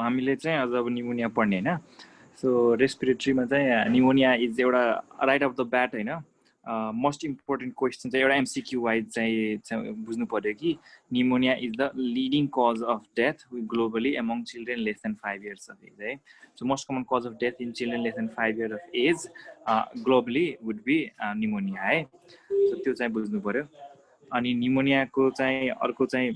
हामीले चाहिँ अझ अब निमोनिया पढ्ने हैन सो रेस्पिरेटरीमा चाहिँ निमोनिया इज एउटा राइट अफ द ब्याट हैन मोस्ट इम्पोर्टेन्ट क्वेसन चाहिँ एउटा एमसीक्यू वाइज चाहिँ बुझ्नु पर्यो कि pneumonia is the leading cause of death globally among children less than 5 years of age है so most common cause of death in children less than 5 years of age globally would be pneumonia है so त्यो चाहिँ बुझ्नु पर्यो अनि निमोनियाको चाहिँ अर्को चाहिँ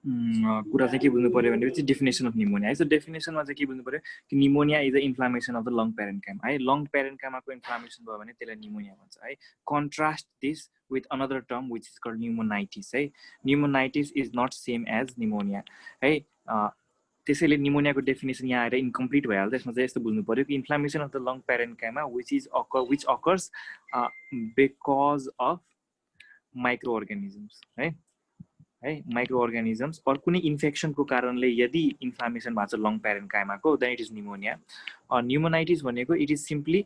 कुरा चाहिँ के बुझ्नु पर्यो भनेपछि डेफिनेसन अफ निमोनिया है सो डेफिनेसनमा चाहिँ के बुझ्नु पर्यो कि pneumonia is the inflammation of the lung parenchyma है लङ प्यारेन्काइमाको इन्फ्लामेसन भयो भने त्यसलाई निमोनिया भन्छ है contrast this with another term which is called pneumonitis है pneumonitis is not same as pneumonia है त्यसैले निमोनियाको डेफिनेसन यहाँ आएर इन्कम्प्लिट भइहाल्छ यसमा चाहिँ यस्तो बुझ्नु पर्यो कि inflammation of the lung parenchyma which occurs because of microorganisms है माइक्रोअर्गानिजम्स और कुनै इन्फेक्सनको कारणले यदि इन्फ्लामेसन भएको छ लङ प्यारेन्काइमाको then it is pneumonia pneumonitis भनेको it is simply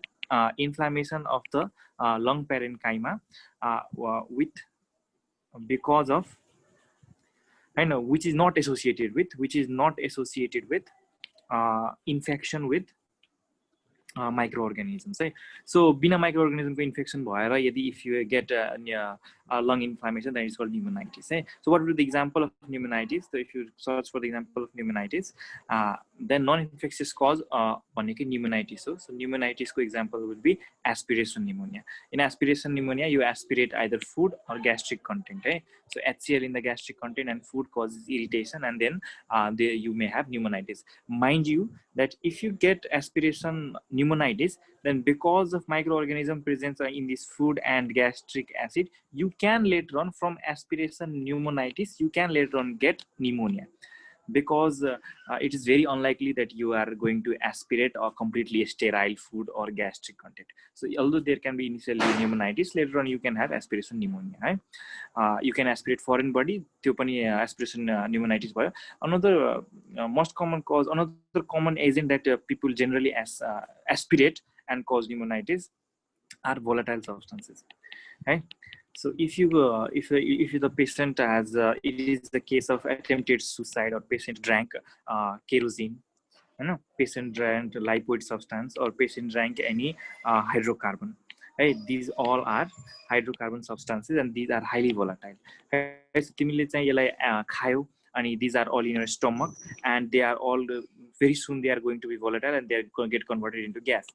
inflammation of the lung parenchyma with because of हैन which is not associated with infection with microorganisms है so बिना माइक्रोअर्गानिजमको इन्फेक्सन भएर यदि if you get lung inflammation then it's called pneumonitis है so what would be the example of pneumonitis so if you search for the example of pneumonitis then non-infectious cause भनेको pneumonitis हो so pneumonitis को example would be aspiration pneumonia in aspiration pneumonia you aspirate either food or gastric content है so HCl in the gastric content and food causes irritation and then you may have pneumonitis mind you that if you get aspiration pneumonitis then because of microorganism presence in this food and gastric acid you can later on from aspiration pneumonitis you can later on get pneumonia because it is very unlikely that you are going to aspirate a completely sterile food or gastric content so although there can be initially pneumonitis later on you can have aspiration pneumonia right? You can aspirate foreign body त्यो पनि aspiration pneumonitis भयो another most common cause another common agent that people generally aspirate and cause pneumonitis are volatile substances right so if the patient has it is the case of attempted suicide or patient drank kerosene patient drank lipoid substance or patient drank any hydrocarbon right these all are hydrocarbon substances and these are highly volatile right so तिमीले चाहिँ यसलाई खायौ and these are all in your stomach and they are all very soon they are going to be volatile and they are going to get converted into gas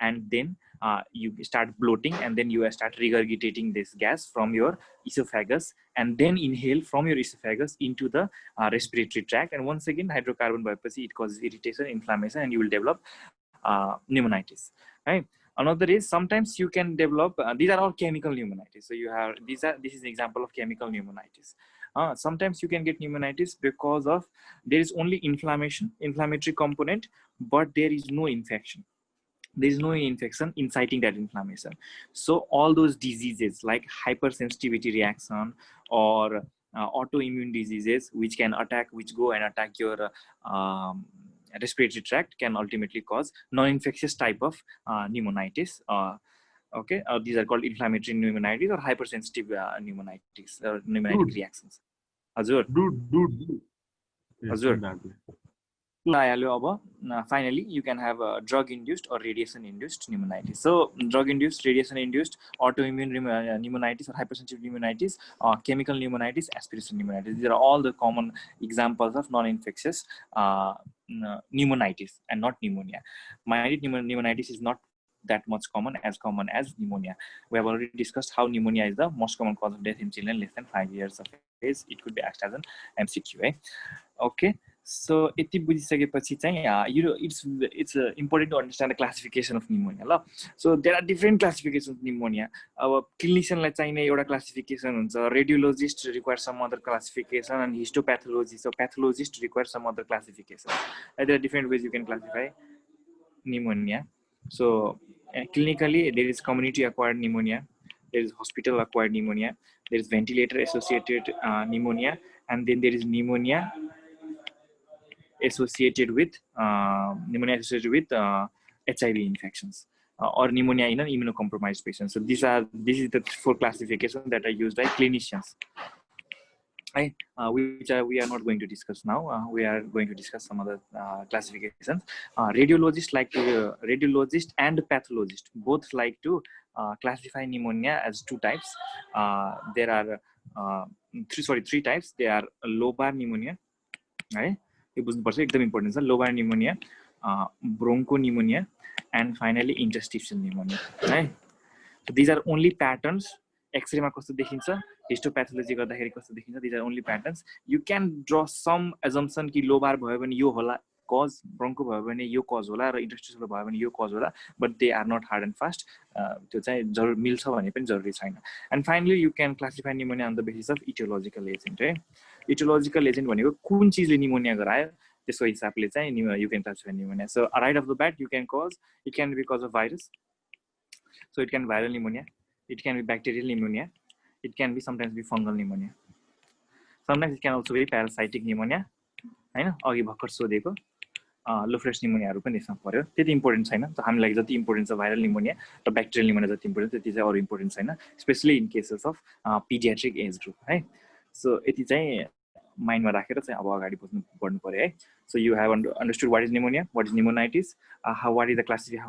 and then you start bloating and then you start regurgitating this gas from your esophagus and then inhale from your esophagus into the respiratory tract and once again hydrocarbon biopassy it causes irritation inflammation and you will develop pneumonitis right another is sometimes you can develop these are all chemical pneumonitis so you have this is an example of chemical pneumonitis sometimes you can get pneumonitis because of there is only inflammatory component but there is no infection there is no infection inciting that inflammation so all those diseases like hypersensitivity reaction or autoimmune diseases which go and attack your respiratory tract can ultimately cause non-infectious type of pneumonitis okay these are called inflammatory pneumonitis or hypersensitive pneumonitis or pneumonitic reactions हजुर finally you can have drug induced or radiation induced pneumonitis so drug induced radiation induced autoimmune pneumonitis or hypersensitive pneumonitis chemical pneumonitis aspiration pneumonitis these are all the common examples of non-infectious pneumonitis and not pneumonia pneumonitis is not that much common as pneumonia we have already discussed how pneumonia is the most common cause of death in children less than 5 years of age it could be asked as an MCQ right? Okay so यति बुझिसकेपछि चाहिँ it's important to understand the classification of pneumonia ल so there are different classifications of pneumonia अब क्लिनिशियनलाई चाहिने एउटा classification हुन्छ radiologist requires some other classification and histopathologist so pathologist requires some other classification there are different ways you can classify pneumonia so clinically there is community acquired pneumonia there is hospital acquired pneumonia there is ventilator associated pneumonia and then there is pneumonia associated with HIV infections or pneumonia in an immunocompromised patient so this is the 4 classifications that are used by clinicians which we are not going to discuss now. We are going to discuss some other classifications. Radiologist and pathologist both like to classify pneumonia as two types. There are three types. They are lobar pneumonia, right? It was एकदम important. Lobar pneumonia, bronchopneumonia, and finally interstitial pneumonia, right? So these are only patterns. X-ray मा कस्तो देखिन्छ, हिस्टोप्याथोलोजी गर्दाखेरि कस्तो देखिन्छ. These are only patterns. You can draw some assumption कि lobar भयो भने यो होला cause, ब्रोन्को भयो भने यो cause होला र interstitial भयो भने यो cause होला, but they are not hard and fast. त्यो चाहिँ जरुर मिल्छ भने पनि जरुरी छैन. And finally you can classify pneumonia on the basis of etiological agent, right? Etiological agent भनेको कुन चीजले pneumonia गरायो त्यसको हिसाबले चाहिँ you can classify pneumonia. So right off the bat you can cause, it can be cause of virus. So it can be viral pneumonia, it can be bacterial pneumonia, it can be sometimes be fungal pneumonia. Sometimes it can also be parasitic pneumonia. हैन अघि भर्खर सोधेको लोफ्रेस pneumonia पनि यसमा पर्यो. त्यति important छैन. त हामीलाई जति इम्पोर्टेन्ट छ भाइरल pneumonia र bacterial pneumonia जति इम्पोर्टेन्ट त्यति चाहिँ अरु इम्पोर्टेन्ट छैन, specially in cases of pediatric age group है. सो यति चाहिँ माइन्डमा राखेर चाहिँ अब अगाडि बढ्नु पर्यो है. So you have understood what is pneumonia, what is pneumonitis, what is the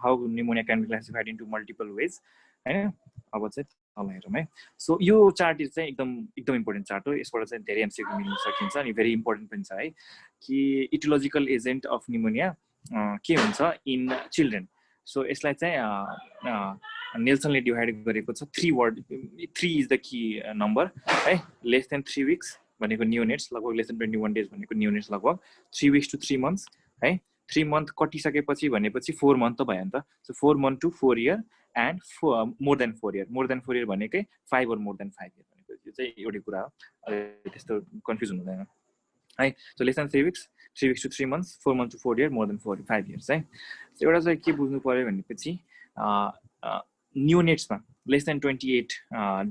how pneumonia can be classified into multiple ways. हैन अब चाहिँ तल हेरौँ है. सो यो चार्ट चाहिँ एकदम इम्पोर्टेन्ट चार्ट हो. यसबाट चाहिँ धेरै एमसीक्यू मिल्न सकिन्छ अनि भेरी इम्पोर्टेन्ट पनि छ है कि इटियोलोजिकल एजेन्ट अफ न्युमोनिया के हुन्छ इन चिल्ड्रेन. सो यसलाई चाहिँ नेल्सनले डिभाइड गरेको छ 3 इज द की नम्बर है. लेस देन 3 weeks भनेको न्यूनेट्स, लगभग लेस देन 21 days भनेको न्यूनेट्स, लगभग 3 weeks to 3 months है. 3 month कटिसकेपछि भनेपछि 4 month त भयो नि त. So 4 month to 4 year and more than 4 year. more than 4 year भनेकै 5 or more than 5 year भनेको यो चाहिँ एउटै कुरा हो. त्यस्तो कन्फ्युज हुँदैन है. So less than 3 weeks, 3 weeks to 3 months, 4 months to 4 year, more than 5 years है. सो एउटा चाहिँ के बुझ्नु पर्यो भनेपछि न्यूनेट्समा less than 28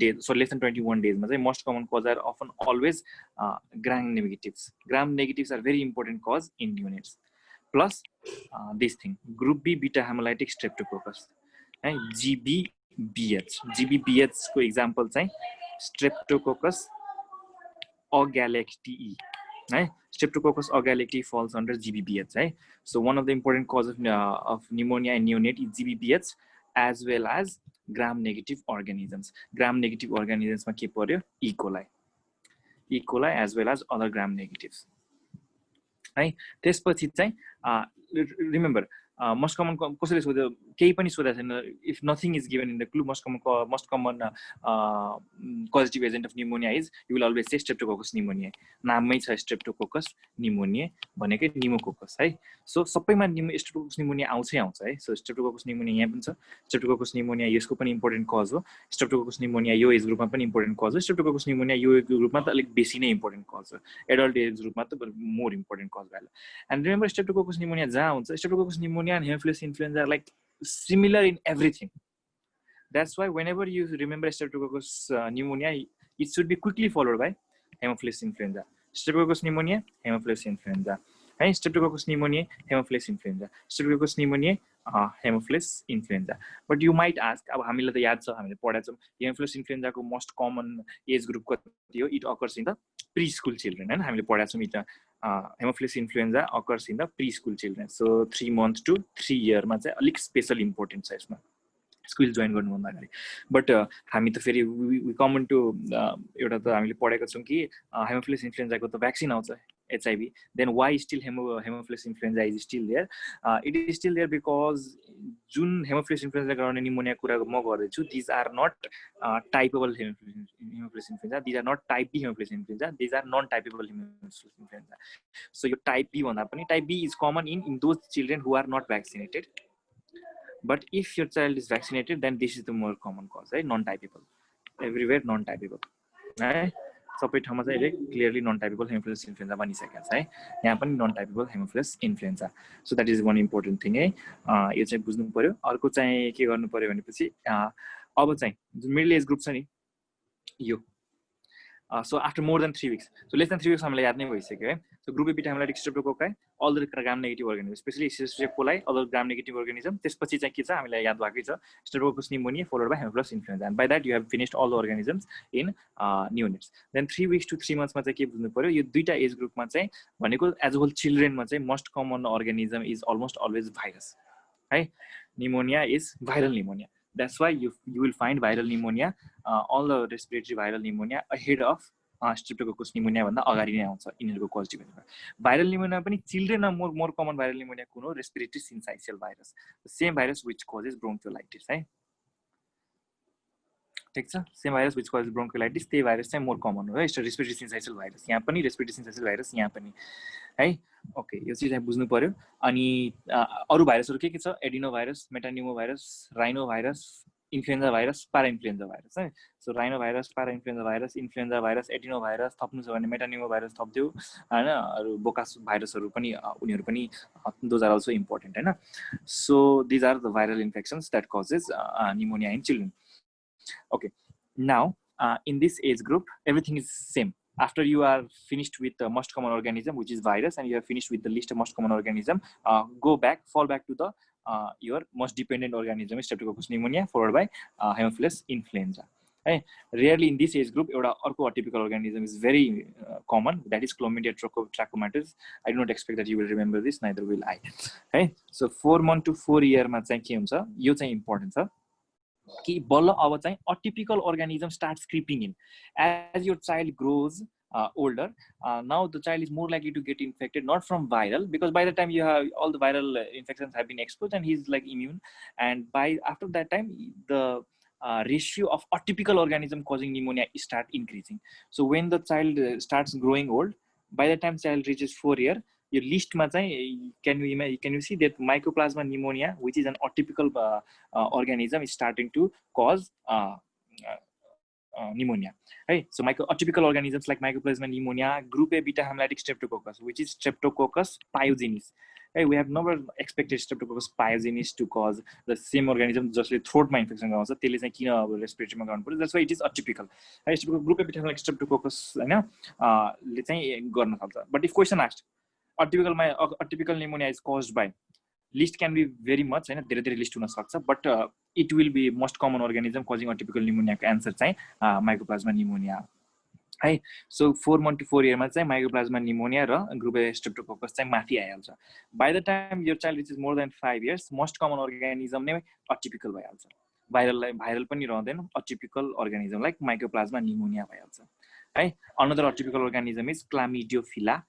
days, so less than 21 days मा चाहिँ most common cause are often always gram negatives. Gram negatives are very important cause in neonates. Plus this thing, group B beta hemolytic streptococcus, GBBH. GBBH को example चाहिँ Streptococcus agalactiae. Streptococcus agalactiae falls under GBBH. So one of the important causes of pneumonia in neonate is GBBH, as well as gram-negative organisms. Gram-negative organisms ma ke paryo? E. coli as well as other gram-negatives. त्यसपछि चाहिँ remember most common कसैले सोध्यो केही पनि सोधेको छैन. If nothing is given in the clue, most common causative agent of pneumonia is, you will always say Streptococcus pneumoniae. नाममै छ Streptococcus pneumoniae भनेकै pneumococcus है. सो सबैमा Streptococcus pneumoniae आउँछ है. सो Streptococcus pneumoniae यहाँ पनि छ. Streptococcus pneumoniae यसको पनि इम्पोर्टेन्ट कज हो. Streptococcus pneumoniae यो एज ग्रुपमा पनि इम्पोर्टेन्ट कज हो. Streptococcus pneumoniae यो एज ग्रुपमा त अलिक बेसी नै इम्पोर्टेन्ट कज हो. एडल्ट एज ग्रुपमा त मोर इम्पोर्टेन्ट कज भयो. एन्ड रिमेम्बर Streptococcus pneumoniae जहाँ हुन्छ, Streptococcus pneumoniae and Haemophilus influenza are like similar in everything. That's why whenever you remember Streptococcus pneumonia, it should be quickly followed by Haemophilus influenza. Streptococcus pneumoniae, Haemophilus influenza. Streptococcus pneumoniae, Haemophilus influenza. Streptococcus pneumoniae, Haemophilus influenza. But you might ask, अब हामीलाई त याद छ, हामीले पढाएको छौं, Haemophilus influenza को most common age group कति हो? It occurs in the preschool children. हैन हामीले पढाएको छौं. Haemophilus influenza occurs in the preschool children. So 3 months to 3 year मा चाहिँ अलिक स्पेशल इम्पोर्टेन्ट छ यसमा स्कुल जोइन गर्नुभन्दा अगाडि. बट हामी त फेरि वी कमन टु एउटा त हामीले पढेको छौं कि Haemophilus influenza को त भ्याक्सिन आउँछ, HIV. Then why still Haemophilus influenza is still there? It is still there because जुन Haemophilus influenza गराउने निमोनिया कुरा म गर्दैछु, these are not typeable Haemophilus influenza. These are not type B Haemophilus influenza. These are non-typeable Haemophilus influenza. So your type B भन्दा पनि type B is common in those children who are not vaccinated. But if your child is vaccinated, then this is the more common cause, right? Non-typeable. Everywhere non-typeable. Right? सबै ठाउँमा चाहिँ clearly non-typeable Haemophilus influenza भनिसकेको छ है. यहाँ पनि non-typeable Haemophilus influenza. So that is one important thing है. यो चाहिँ बुझ्नु पर्यो. अर्को चाहिँ के गर्नु पर्यो भनेपछि अब चाहिँ जुन मिडल एज ग्रुप छ नि यो. So after more than 3 weeks. So less than 3 weeks हामीलाई याद नै भइसक्यो है. So group A beta hemolytic streptococci, all the gram-negative organisms, especially Escherichia coli, all the gram-negative organisms. त्यसपछि चाहिँ के छ हामीलाई याद भएकै छ Streptococcus pneumoniae followed by Haemophilus influenza, and by that you have finished all the organisms in neonates. Then 3 weeks to 3 months मा चाहिँ के बुझ्नु पर्यो, यो दुईटा एज ग्रुपमा चाहिँ भनेको एज अ होल चिल्ड्रेनमा चाहिँ most common organism is almost always virus. Right? Pneumonia is viral pneumonia. That's why you will find viral pneumonia, all the respiratory viral pneumonia ahead of Streptococcus pneumonia भन्दा अगाडि नै आउँछ यिनीहरुको cause depend. Viral pneumonia पनि चिल्ड्रेनमा more common viral pneumonia कुन हो, respiratory syncytial virus, the same virus which causes bronchiolitis है, ठीक छ, same virus which causes bronchiolitis, त्यही भाइरस चाहिँ मोर कमन हो है, रेस्पिरेटरी सिन्साइटियल भाइरस, यहाँ पनि रेस्पिरेटरी सिन्साइटियल भाइरस यहाँ पनि है। ओके, यो चाहिँ बुझ्नु पर्यो। अनि अरु भाइरसहरु के छ, adeno virus, metapneumo virus, rhino virus, influenza virus, para influenza virus है। So rhino virus, para influenza virus, influenza virus, adeno virus थप्नु छ भने मेटान्युमो भाइरस थप्दियो हैन, अरु बोकास भाइरसहरु पनि उनीहरु पनि दोज आर अल्सो इम्पोर्टेन्ट हैन। So these are the viral infections that causes pneumonia in children. Okay, now in this age group everything is same. After you are finished with the most common organism, which is virus, and you are finished with the list of most common organism, fall back to the your most dependent organism, Streptococcus pneumonia, followed by Haemophilus influenza. Right? Rarely in this age group, orco atypical organism is very common. That is Chlamydia trachomatis. I do not expect that you will remember this. Neither will I. Okay? So 4 month to 4 year मा चाहिँ के हुन्छ, यो चाहिँ important छ कि बल्ल अब चाहिँ atypical organism starts creeping in as your child grows older. Now the child is more likely to get infected, not from viral, because by the time you have all the viral infections have been exposed and he's like immune, and by after that time the ratio of atypical organism causing pneumonia start increasing. So when the child starts growing old, by the time child reaches 4 year, your list ma chai, can you see that Mycoplasma pneumonia, which is an atypical organism, is starting to cause pneumonia, right? So atypical organisms like Mycoplasma pneumonia, group A beta hemolytic streptococcus, which is Streptococcus pyogenes. Hey, we have never expected Streptococcus pyogenes to cause the same organism just like throat infection. Respiratory, that's why it is atypical. Group A beta hemolytic streptococcus, but if question asked, atypical pneumonia is caused by, list can be very much, list but it will be most common organism causing atypical pneumonia. Answer Mycoplasma pneumonia. Hi. So 4 month to 4 year मा चाहिँ Mycoplasma pneumonia र group A streptococcus चाहिँ माथि आइहाल्छ. By the time your child reaches more than 5 years, most common organism नै atypical भइहाल्छ. Viral पनि रहँदैन, atypical organism like Mycoplasma pneumonia भइहाल्छ. है. Another atypical organism is Chlamydophila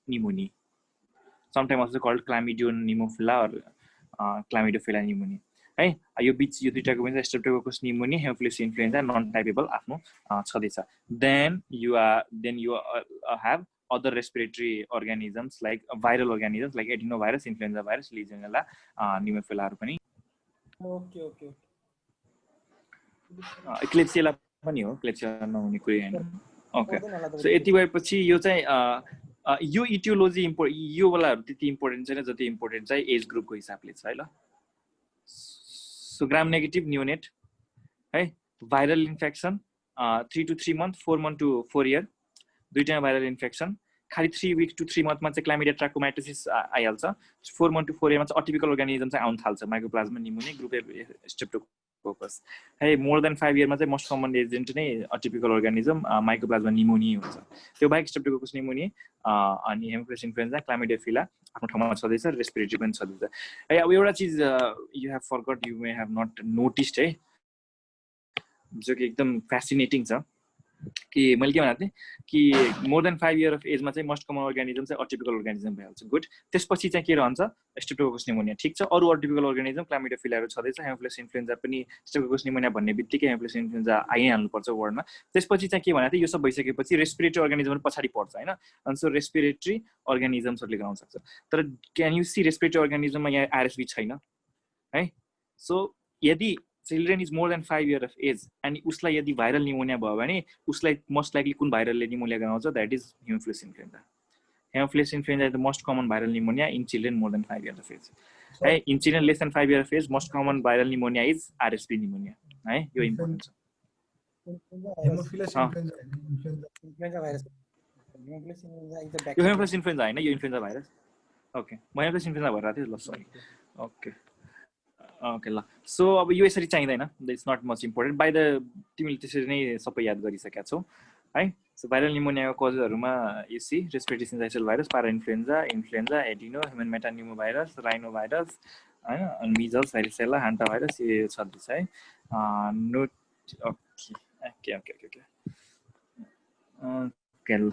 pneumoniae. Sometimes also called Chlamydonemophila or Chlamydophila pneumoniae. है, यो बीच यो दुईटाको पनि Streptococcus pneumoniae, Haemophilus influenza non typeable आफ्नो छदैछ. Then you have other respiratory organisms like viral organisms like adenovirus, influenza virus, Legionella, Pneumophila हरु पनि. Okay. Klebsiella पनि हो, Klebsiella नहुने कुरै हैन. Okay. So यति भएपछि यो चाहिँ यो इटियोलोजी यो वालाहरु त्यति इम्पोर्टेन्ट छैन जति इम्पोर्टेन्ट चाहिँ एज ग्रुपको हिसाबले छ है ल. So gram negative neonate, hey, viral infection, 3 to 3 months, 4 month to 4 year, दुईटा viral infection, खाली 3 weeks to 3 month मा चाहिँ Chlamydia trachomatis आइहाल्छ. 4 month to 4 year मा चाहिँ atypical organism चाहिँ आउन थाल्छ, Mycoplasma pneumoniae, group A Streptococcus. Hey, more than 5 year मा चाहिँ most common agent नै atypical organism Mycoplasma pneumoniae हुन्छ. त्यो बाहेक Streptococcus pneumoniae अनि Haemophilus influenza, Chlamydophila आफ्नो ठाउँमा छदैछ, रेस्पिरेटरी पनि छदैछ. है, अब एउटा चीज you have forgot, you may have not noticed है, जो कि एकदम फ्यासिनेटिङ छ कि मैले के भनेको थिएँ कि more than 5 year of age मा चाहिँ मोस्ट कमन अर्गानिजम चाहिँ अटिपिकल अर्गानिजम भइहाल्छ. गुड. त्यसपछि चाहिँ के रहन्छ, Streptococcus pneumonia. ठीक छ, अरु अटिपिकल अर्गानिजम Chlamydophila छदैछ, Haemophilus influenza पनि Streptococcus pneumonia भन्ने बित्तिकै Haemophilus influenza आइहाल्नु पर्छ वर्डमा. त्यसपछि चाहिँ के भनेको थिएँ, यो सब भइसकेपछि रेस्पिरेटरी अर्गानिजम पनि पछाडी पर्छ हैन. अनि सो रेस्पिरेटरी अर्गानिजम्सहरुले गराउन सक्छ. तर क्यान यु सी रेस्पिरेटरी अर्गानिजममा यहाँ RSV छैन है. सो यदि children is more than 5 year of age and उसलाई यदि viral pneumonia भयो भने उसलाई most likely कुन viral pneumonia गराउँछ, that is Haemophilus influenza. Haemophilus influenza is the most common viral pneumonia in children more than 5 years of age. Hey, in children less than 5 years of age, most common viral pneumonia is RSV pneumonia. है, यो important छ. Haemophilus influenza virus. Hemophilus influenza is the यो bacteria. Haemophilus influenza हैन यो influenza virus okay म Haemophilus influenza भइरहेको थियो ल सरी ओके ओके ल सो अब यो यसरी चाहिँदैन it's not much important by the तिमीले त्यसरी नै सबै याद गरिसकेका छौ है सो भाइरल निमोनियाको कजहरूमा you see respiratory syncytial virus para influenza adeno human metapneumo virus rhino virus हैन अनि मिजल्स भ्यारिसेला हान्टा भाइरस यो छँदैछ है note okay okay okay okay okay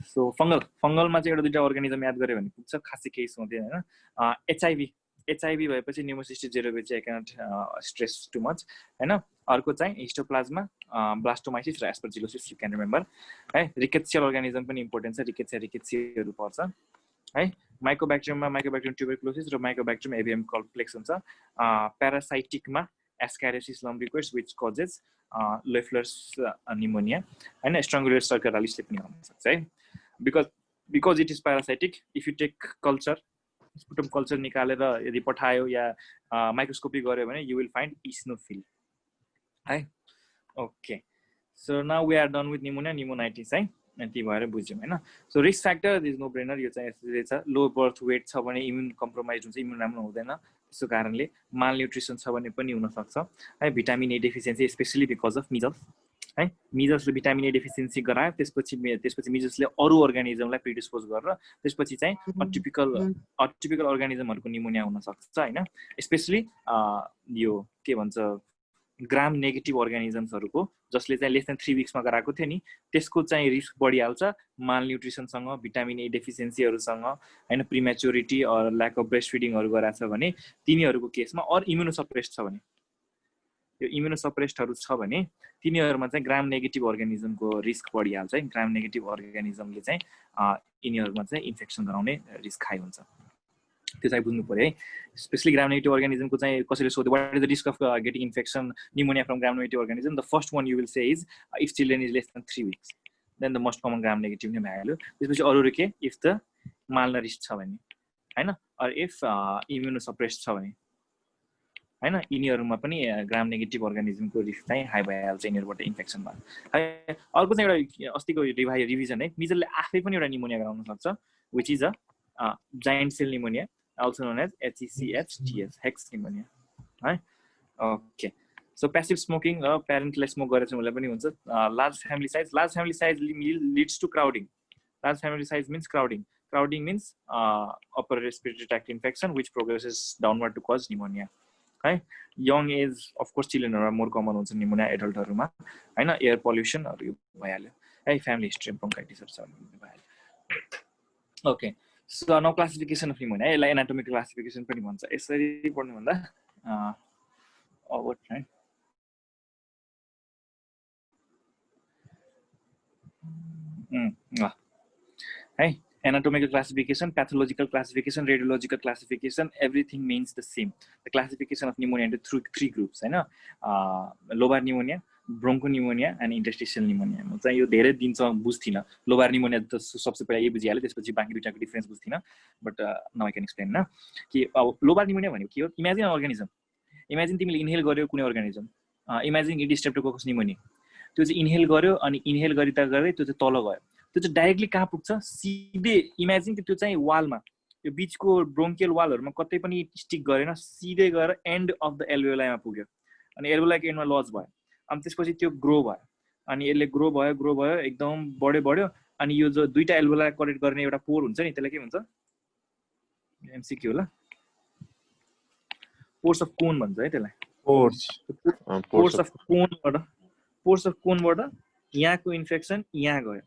so फङ्गलमा चाहिँ एउटा दुईवटा अर्गानिजम याद गऱ्यो भने पुग्छ खासै केही सोध्दैन होइन एचआइभी भएपछि Pneumocystis jirovecii I can't stress too much होइन अर्को चाहिँ हिस्टोप्लाज्मा ब्लास्टोमाइसिस र एस्परजिलोसिस यु क्यान रिमेम्बर है रिकेट्सियल अर्गानिजम पनि इम्पोर्टेन्ट छ रिकेट्सियाहरू पर्छ है माइकोब्याक्टेरियम ट्युबरकुलोसिस र माइकोब्याक्टेरियम एभियम कम्प्लेक्स हुन्छ प्यारासाइटिकमा ascariasis lumbricoides which causes Loeffler's pneumonia होइन स्ट्रङ्गुलर सर्करालिसले पनि हुन सक्छ है because it is parasitic if you take culture sputum culture निकालेर यदि पठायो या माइक्रोस्कोपी गर्यो भने यु विल फाइन्ड इस्नोफिल है okay so now we are done with pneumonitis है यति भएर बुझ्यौँ होइन so risk factor is no brainer यो चाहिँ यस्तै छ लो बर्थ वेट छ भने इम्युन कम्प्रोमाइज हुन्छ इम्युन राम्रो हुँदैन त्यसको कारणले माल न्युट्रिसन छ भने पनि हुनसक्छ है vitamin A deficiency specially because of measles है मिजल्सले भिटामिन ए डेफिसियन्सी गरायो त्यसपछि मिजल्सले अरू अर्गानिजमलाई प्रिडिस्पोज गरेर त्यसपछि चाहिँ अटिपिकल अर्गानिजमहरूको निमोनिया हुनसक्छ होइन स्पेसली यो के भन्छ ग्राम नेगेटिभ अर्गानिजम्सहरूको जसले चाहिँ लेस देन 3 विक्समा गराएको थियो नि त्यसको चाहिँ रिस्क बढिहाल्छ माल न्युट्रिसनसँग भिटामिन ए डेफिसियन्सीहरूसँग होइन प्रिमेच्योरिटी अर ल्याक अफ ब्रेस्ट फिडिङहरू गराएको छ भने तिनीहरूको केसमा अर इम्युनोसप्रेस्ड छ भने यो इम्युनोसप्रेस्डहरू छ भने तिनीहरूमा चाहिँ ग्राम नेगेटिभ अर्गानिजमको रिस्क बढिहाल्छ है ग्राम नेगेटिभ अर्गानिजमले चाहिँ यिनीहरूमा चाहिँ इन्फेक्सन गराउने रिस्क हाई हुन्छ त्यो चाहिँ बुझ्नु पर्यो है स्पेसली ग्राम नेगेटिभ अर्गानिजमको चाहिँ कसैले सोध्यो what is the risk of getting infection pneumonia from gram negative organism the first one you will say is if children is less than 3 weeks then the most common gram negative नै भइहाल्यो त्यसपछि अरू के if the मालनरिस्ड छ भने होइन or if इम्युनोसप्रेस्ड छ भने हैन यिनीहरुमा पनि ग्राम नेगेटिभ अर्गानिजमको रिस्क चाहिँ हाई भइहाल्छ यिनीहरुबाट इन्फेक्सनमा है अर्को चाहिँ एउटा अस्तिको रिभिजन है मिजलले आफै पनि एउटा निमोनिया गराउन सक्छ which is a giant cell pneumonia also known as HECHTS hex pneumonia है ओके सो पैसिभ स्मोकिङ र प्यारेन्टले स्मोक गरेछ भने पनि हुन्छ large family size leads to crowding large family size means crowding means upper respiratory tract infection which progresses downward to cause pneumonia है young age of course चिल्ड्रेनहरुमा more common हुन्छ pneumonia एडल्टहरुमा हैन एयर पोल्युसनहरु भइहाल्यो है फ्यामिली हिस्ट्री ब्रोन्काइटिसहरु छ भने भइहाल्यो okay so now classification of pneumonia यसलाई एनाटोमिकल क्लासिफिकेसन पनि भन्छ यसरी पढ्नु भन्दा अवट है anatomical classification, pathological classification, radiological classification, everything means the same. The classification of pneumonia into three groups, है ना? Lobar pneumonia, bronchopneumonia, and interstitial pneumonia. मतलब यो धेरै दिन चाहिँ बुझ्थिन. Lobar pneumonia त सबसे पहिला ये बुझिहाल्यो त्यसपछि बाँकी दुईटाको difference बुझ्थिन. But now I can explain ना कि lobar pneumonia भनेको के हो? Imagine an organism. Imagine तिमीले इन्हेल गर्यो कुनै organism. Imagine it is Streptococcus pneumoniae. त्यो चाहिँ इन्हेल गर्यो अनि इन्हेल गरिता गर्दै त्यो चाहिँ तल गयो. त्यो चाहिँ डाइरेक्टली कहाँ पुग्छ सिधै इमेजिन कि त्यो चाहिँ वालमा यो बीचको ब्रोन्कियल वालहरुमा कतै पनि स्टिक गरेन सिधै गएर एन्ड अफ द एल्भेओलाइमा पुग्यो अनि एल्भेओलाइको एन्डमा लज भयो अनि त्यसपछि त्यो ग्रो भयो अनि यसले ग्रो भयो एकदम बढ्यो अनि यो जो दुईटा एल्भेओलाई कनेक्ट गर्ने एउटा पोर हुन्छ नि त्यसलाई के भन्छ एमसीक्यू ल पोर्स अफ कोन भन्छ है त्यसलाई पोर्स अफ कोनबाट यहाँको इन्फेक्सन यहाँ गयो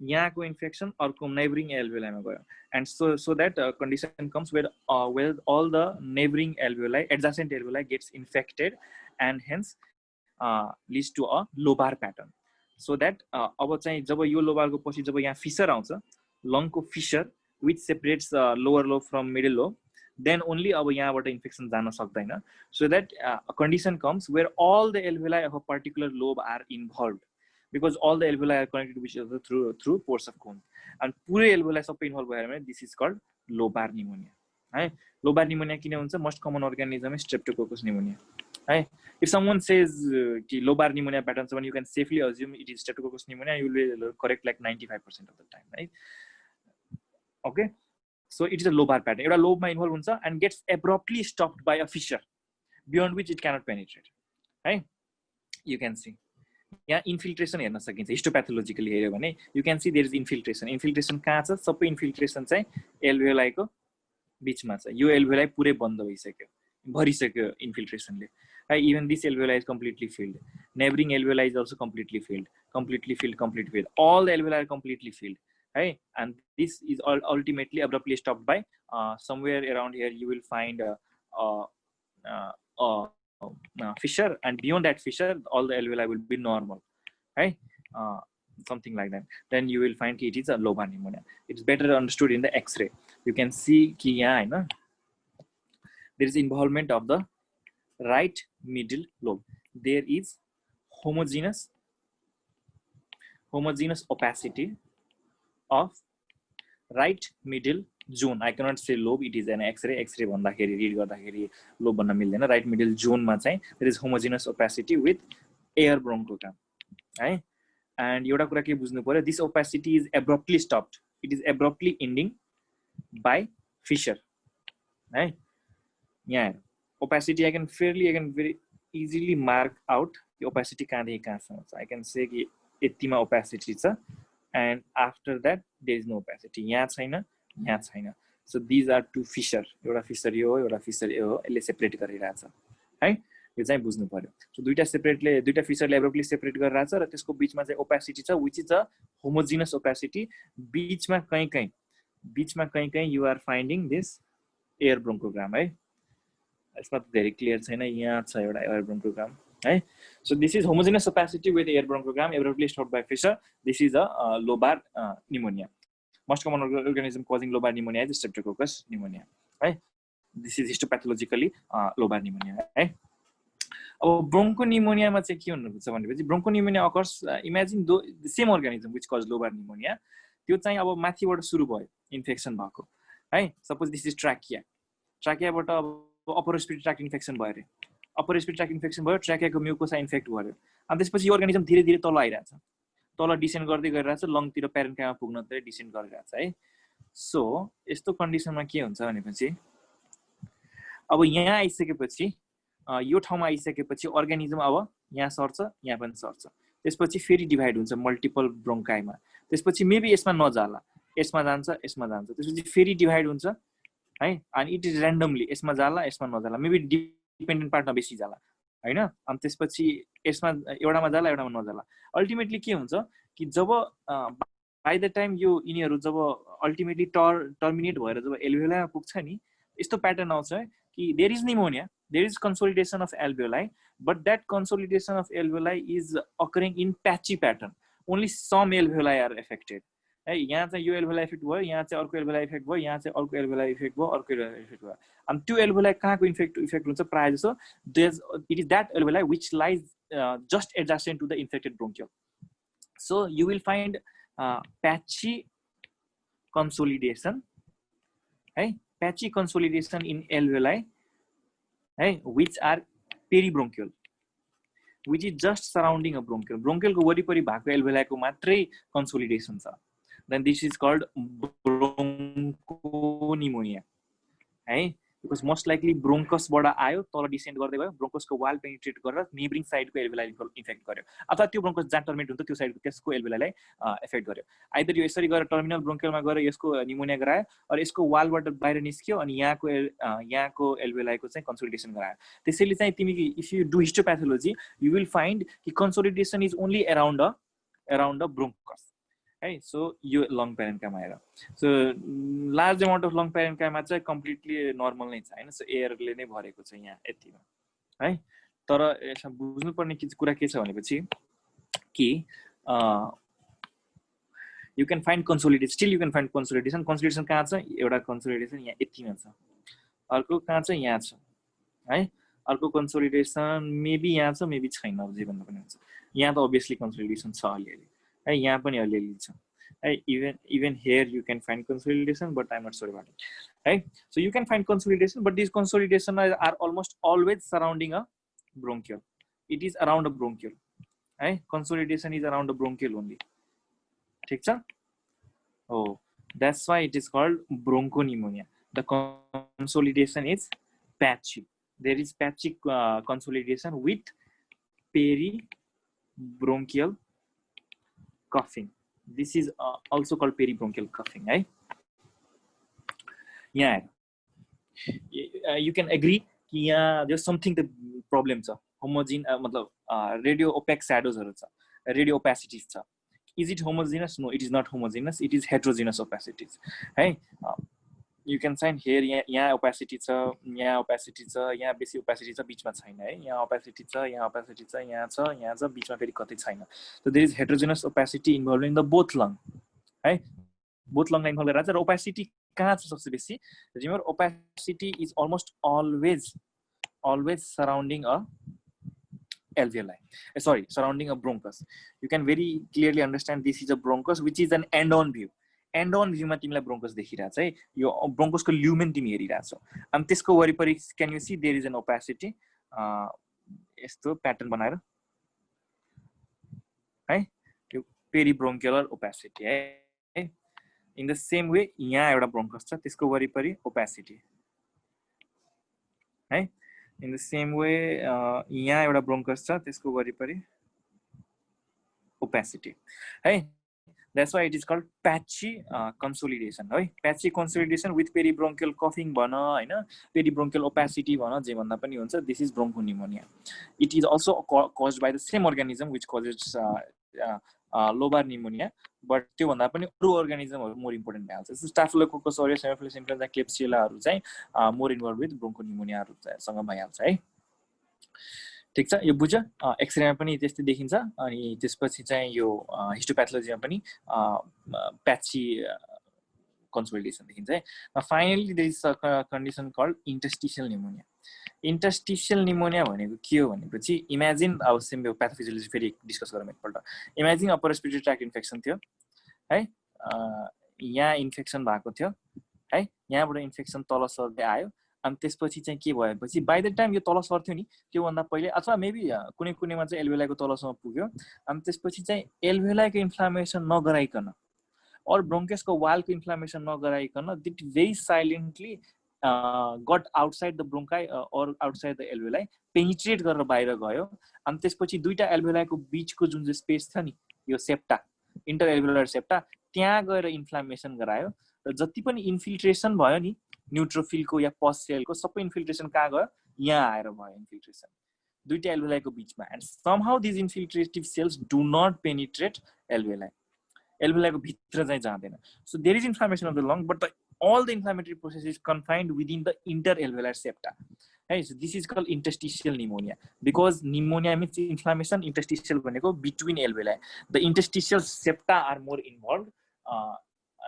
यहाँको इन्फेक्सन अर्को नेबरिङ एल्भेओलाइमा गयो and so that condition comes where all the neighboring alveoli adjacent alveoli gets infected and hence leads to a lobar pattern so that अब चाहिँ जब यो लोबारको पछि जब यहाँ फिशर आउँछ लङको Fisher which separates lower lobe from middle lobe then only अब यहाँबाट infection जान सक्दैन so that a condition comes where all the alveoli of a particular lobe are involved because all the alveoli are connected to each other through pores of cone and पुरै alveoli सबै involve भएर भने this is called lobar pneumonia है lobar pneumonia किन हुन्छ most common organism is Streptococcus pneumoniae Right? If someone says lobar pneumonia pattern, so you can safely assume it is Streptococcus pneumonia, you will be correct like 95% of the time, right? Okay, so it is a lobar pattern. एउटा lobe मा involve हुन्छ and gets abruptly stopped by a fissure beyond which it cannot penetrate, right? You can see यहाँ infiltration हेर्न सकिन्छ हिस्टोप्याथोलोजिकली हेर्यो भने you can see there is infiltration कहाँ छ सबै इन्फिल्ट्रेसन चाहिँ एल्भियोलाई को बीचमा छ यो एल्भियोलाई पुरै बन्द भइसक्यो भरिसक्यो इन्फिल्ट्रेसनले even this alveoli is completely filled, neighboring alveoli is also completely filled, all the alveoli are completely filled, right? And this is ultimately abruptly stopped by somewhere around here you will find a fissure, and beyond that fissure all the alveoli will be normal, right? Something like that. Then you will find it is a lobar pneumonia. It's better understood in the X-ray. You can see कि यहाँ हैन there is involvement of the right middle lobe. There is homogeneous opacity of right middle zone. I cannot say lobe, it is an X-ray भन्दाखेरि read गर्दाखेरि lobe भन्न मिल्दैन. Right middle zone मा चाहिँ there is homogeneous opacity with air bronchogram, right? And एउटा कुरा के बुझ्नु पर्यो, this opacity is abruptly stopped, it is abruptly ending by fissure, right? Yeah, opacity I can very easily mark out the opacity कहाँदेखि कहाँसम्म छ. I can say कि यतिमा opacity छ and after that there is no opacity. यहाँ छैन. So these are two fissure. एउटा fissure यो हो, एउटा fissure यो हो, यसले सेपरेट गरिरहेछ है. यो चाहिँ बुझ्नु पर्यो. So दुईटा fissure abruptly सेपरेट गरिरहेछ र त्यसको बीचमा चाहिँ opacity छ which is a homogeneous opacity. बीचमा कहीं you are finding this air bronchogram है. It's not very clear छैन. यहाँ छ एउटा air bronchogram है. So this is homogeneous opacity with air bronchogram abruptly stopped by fissure. This is a lobar pneumonia. Most common organism causing lobar pneumonia is Streptococcus pneumonia, right? This is histopathologically lobar pneumonia, right? अब bronchopneumonia मा चाहिँ के हुनुहुन्छ भनेपछि bronchopneumonia occurs, imagine the same organism which cause lobar pneumonia, त्यो चाहिँ अब माथिबाट सुरु भयो इन्फेक्सन भएको है. सपोज दिस इज ट्राकियाबाट अब अपर रेस्पिरेटरी ट्र्याक्ट इन्फेक्सन भयो रे, अपर रेस्पिरेटरी ट्र्याक्ट इन्फेक्सन भयो, ट्राकियाको म्युकोसा इन्फेक्ट भयो, अनि त्यसपछि यो अर्गानिजम धीरे धीरे तल आइरहेछ, तल डिसेन्ड गर्दै गइरहेछ, लङतिर प्यारेन्कामा पुग्न त डिसेन्ड गरिरहेछ है. सो यस्तो कन्डिसनमा के हुन्छ भनेपछि अब यहाँ आइसकेपछि यो ठाउँमा आइसकेपछि अर्गानिजम अब यहाँ सर्छ, यहाँ पनि सर्छ, त्यसपछि फेरि डिभाइड हुन्छ मल्टिपल ब्रोन्काइमा, त्यसपछि मेबी यसमा नजाला, यसमा जान्छ, त्यसपछि फेरि डिभाइड हुन्छ है. अनि इट इज र्यान्डमली यसमा जाला, यसमा नजाला, मेबी डिपेन्डेन्ट पार्टमा बेसी जाला हैन. अनि त्यसपछि यसमा एउटामा जाला, एउटामा नजाला. अल्टिमेटली के हुन्छ कि जब बाइ द टाइम यो यिनीहरू जब अल्टिमेटली टर्मिनेट भएर जब एल्भियोलाईमा पुग्छ नि, यस्तो प्याटर्न आउँछ कि there is pneumonia, there is consolidation of alveoli, but that consolidation of alveoli is occurring in patchy pattern. Only some alveoli are affected है. यहाँ चाहिँ यो एल्भियोलाई इफेक्ट भयो, यहाँ चाहिँ अर्को एल्भियोलाई इफेक्ट भयो, यहाँ चाहिँ अर्को एल्भियोलाई इफेक्ट भयो, अर्को एल्भियोलाई इफेक्ट भयो. अनि त्यो एल्भियोलाई कहाँको इफेक्ट हुन्छ प्राय जसो, it is that alveoli which lies just adjacent to the infected bronchial. So you will find patchy consolidation है, patchy consolidation in alveoli है, which are peribronchial, which is just surrounding a bronchial. Bronchial को वरिपरि भएको एल्भियोलाई को मात्रै consolidation छ. Then this is called bronchopneumonia है, because most likely bronchus बाट आयो, तल डिसेन्ड गर्दै गयो, bronchus को वाल पेनिट्रेट गरेर नेबरिङ साइडको एल्भियोलाई इन्फेक्ट गर्यो, अथवा त्यो ब्रोन्कस जहाँ टर्मिनेट हुन्छ त्यो साइडको त्यसको एल्भियोलाई इफेक्ट गर्यो. आइदर यो यसरी गएर टर्मिनल ब्रोन्कियलमा गएर यसको निमोनिया गरायो, और यसको वालबाट बाहिर निस्क्यो अनि यहाँको एल्भियोलाईको चाहिँ कन्सोलिडेसन गरायो. त्यसैले चाहिँ तिमी if you do histopathology you will find कि consolidation is only around a bronchus है. सो यो लङ प्यारेन्काइमा आएर, so large amount of lung parenchyma चाहिँ कम्प्लिटली नर्मल नै छ हैन. सो एयरले नै भरेको छ यहाँ यतिमा है. तर यसमा बुझ्नुपर्ने कुरा के छ भनेपछि कि you can find consolidation, still you can find consolidation. Consolidation कहाँ छ, एउटा कन्सोलिडेसन यहाँ यतिमा छ, अर्को कहाँ छ, यहाँ छ है. अर्को कन्सोलिडेसन मेबी यहाँ छ, मेबी छैन, अब जे भन्दा पनि हुन्छ. यहाँ त अभियसली कन्सोलिडेसन छ अलिअलि है, यहाँ पनि अलिअलि छ है. even here you can find consolidation, but I'm not sure about it right. So you can find consolidation, but these consolidation are almost always surrounding a bronchial. It is around a bronchial. Right? Consolidation is around the bronchial only. ठीक छ? Oh, that's why it is called bronchopneumonia. The consolidation is patchy. There is patchy consolidation with peribronchial coughing. This is also called peribronchial coughing, right? Yeah. You can agree yeah, there's something the problem cha homogeneous matlab radio opaque shadows haru cha, radio opacities cha. Is it homogeneous? No, it is not homogeneous. It is heterogeneous opacities. Hey, you can find here यहाँ opacity cha, यहाँ opacity cha, यहाँ बेसी opacity cha, बीचमा छैन है. यहाँ opacity cha, यहाँ opacity cha, यहाँ छ, बीचमा फेरि कतै छैन. So there is heterogeneous opacity involved in the both lung. है. Both lung involved गरेर चाहिँ opacity कहाँ छ सबसे बेसी? Remember, opacity is almost always surrounding a alveoli. Sorry, surrounding a bronchus. You can very clearly understand this is a bronchus, which is an end-on view. End-on view मा तिमीलाई bronchus देखिरहेछ है. यो bronchus को lumen तिमी हेरिरहेछौ. अनि त्यसको वरिपरि can you see there is an opacity? यस्तो प्याटर्न बनाएर है. यो peribronchial opacity है. In the same way, यहाँ एउटा bronchus छ, त्यसको वरिपरि opacity है. In the same way, यहाँ एउटा bronchus छ, त्यसको वरिपरि opacity है. That's why it is called patchy consolidation. Right? Patchy consolidation with peribronchial coughing bhana, हैन, peribronchial opacity bhana, जे भन्दा पनि हुन्छ. This is bronchopneumonia. It is also caused by the same organism which causes lobar pneumonia, but त्यो भन्दा पनि अरु organismहरु more important भइहाल्छ. So Staphylococcus aureus, Haemophilus influenza, Klebsiella हरु चाहिँ more involved with bronchopneumonia हरु सँग भइहाल्छ है. ठीक छ, यो बुझ्यो. एक्सरे मा पनि त्यस्तै देखिन्छ. अनि त्यसपछि चाहिँ यो हिस्टोप्याथोलोजी मा पनि प्याची consolidation देखिन्छ है. Finally, there is a condition called interstitial pneumonia. Interstitial pneumonia भनेको के हो भनेपछि इमेजिन अब सिम्बो प्याथोफिजियोलोजी फेरि डिस्कस गरौँ एकपल्ट. इमेजिन अपर रेस्पिरेटरी ट्र्याक्ट इन्फेक्सन थियो है. यहाँ इन्फेक्सन भएको थियो है. यहाँबाट इन्फेक्सन तल सर्दै आयो. अनि त्यसपछि चाहिँ के भएपछि बाइ द टाइम यो तल सर्थ्यो नि, त्यो भन्दा पहिले अथवा मेबी कुनै कुनैमा चाहिँ एल्भेओलाइको तलसम्म पुग्यो. अनि त्यसपछि चाहिँ एल्भेओलाइको इन्फ्लामेसन नगराइकन और ब्रोन्कसको वालको इन्फ्लामेसन नगराइकन it very silently got outside the bronchi और आउटसाइड द एल्भेओलाई पेनिट्रेट गरेर बाहिर गयो. अनि त्यसपछि दुईटा एल्भेओलाइको बीचको जुन चाहिँ स्पेस छ नि, यो सेप्टा, इन्टर एल्भेओलर सेप्टा, त्यहाँ गएर इन्फ्लामेसन गरायो. र जति पनि इन्फिल्ट्रेसन भयो नि न्यूट्रोफिलको या पस सेलको सबै इन्फिल्ट्रेसन कहाँ गयो? यहाँ आएर भयो इन्फिल्ट्रेसन दुईटा एल्भेओलाइको बीचमा. And somehow this infiltrative cells do not penetrate alveoli. एल्भेओलाइको भित्र चाहिँ जाँदैन. So there is inflammation of the lung, but all the inflammatory process is confined within the interalveolar septa. Right? So this is called interstitial pneumonia because pneumonia means inflammation. Interstitial bhaneko between alveoli. The interstitial septa are more involved,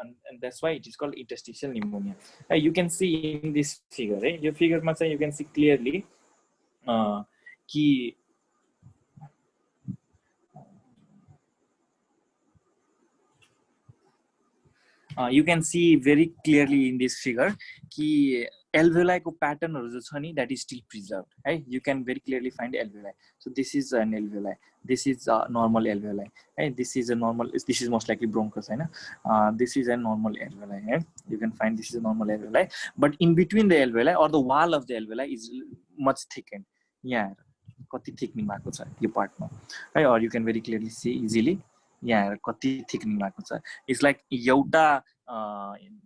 and that's why it is called interstitial pneumonia. You can see in this figure. Right? Your figure you can see clearly ki you can see very clearly in this figure कि alveoli को pattern हरु जो छ नि that is still preserved. Right? You can very clearly find alveoli. So this is an alveoli. This is a normal alveoli. Right? This is a normal. This is most likely bronchus, है ना? This is a normal alveoli. Right? You can find this is a normal alveoli. But in between the alveoli or the wall of the alveoli is much thickened. Yeah, कति thickening भएको छ यो पार्टमा. Right? Or you can very clearly see easily. यहाँ कति thickening भएको छ. It's like एउटा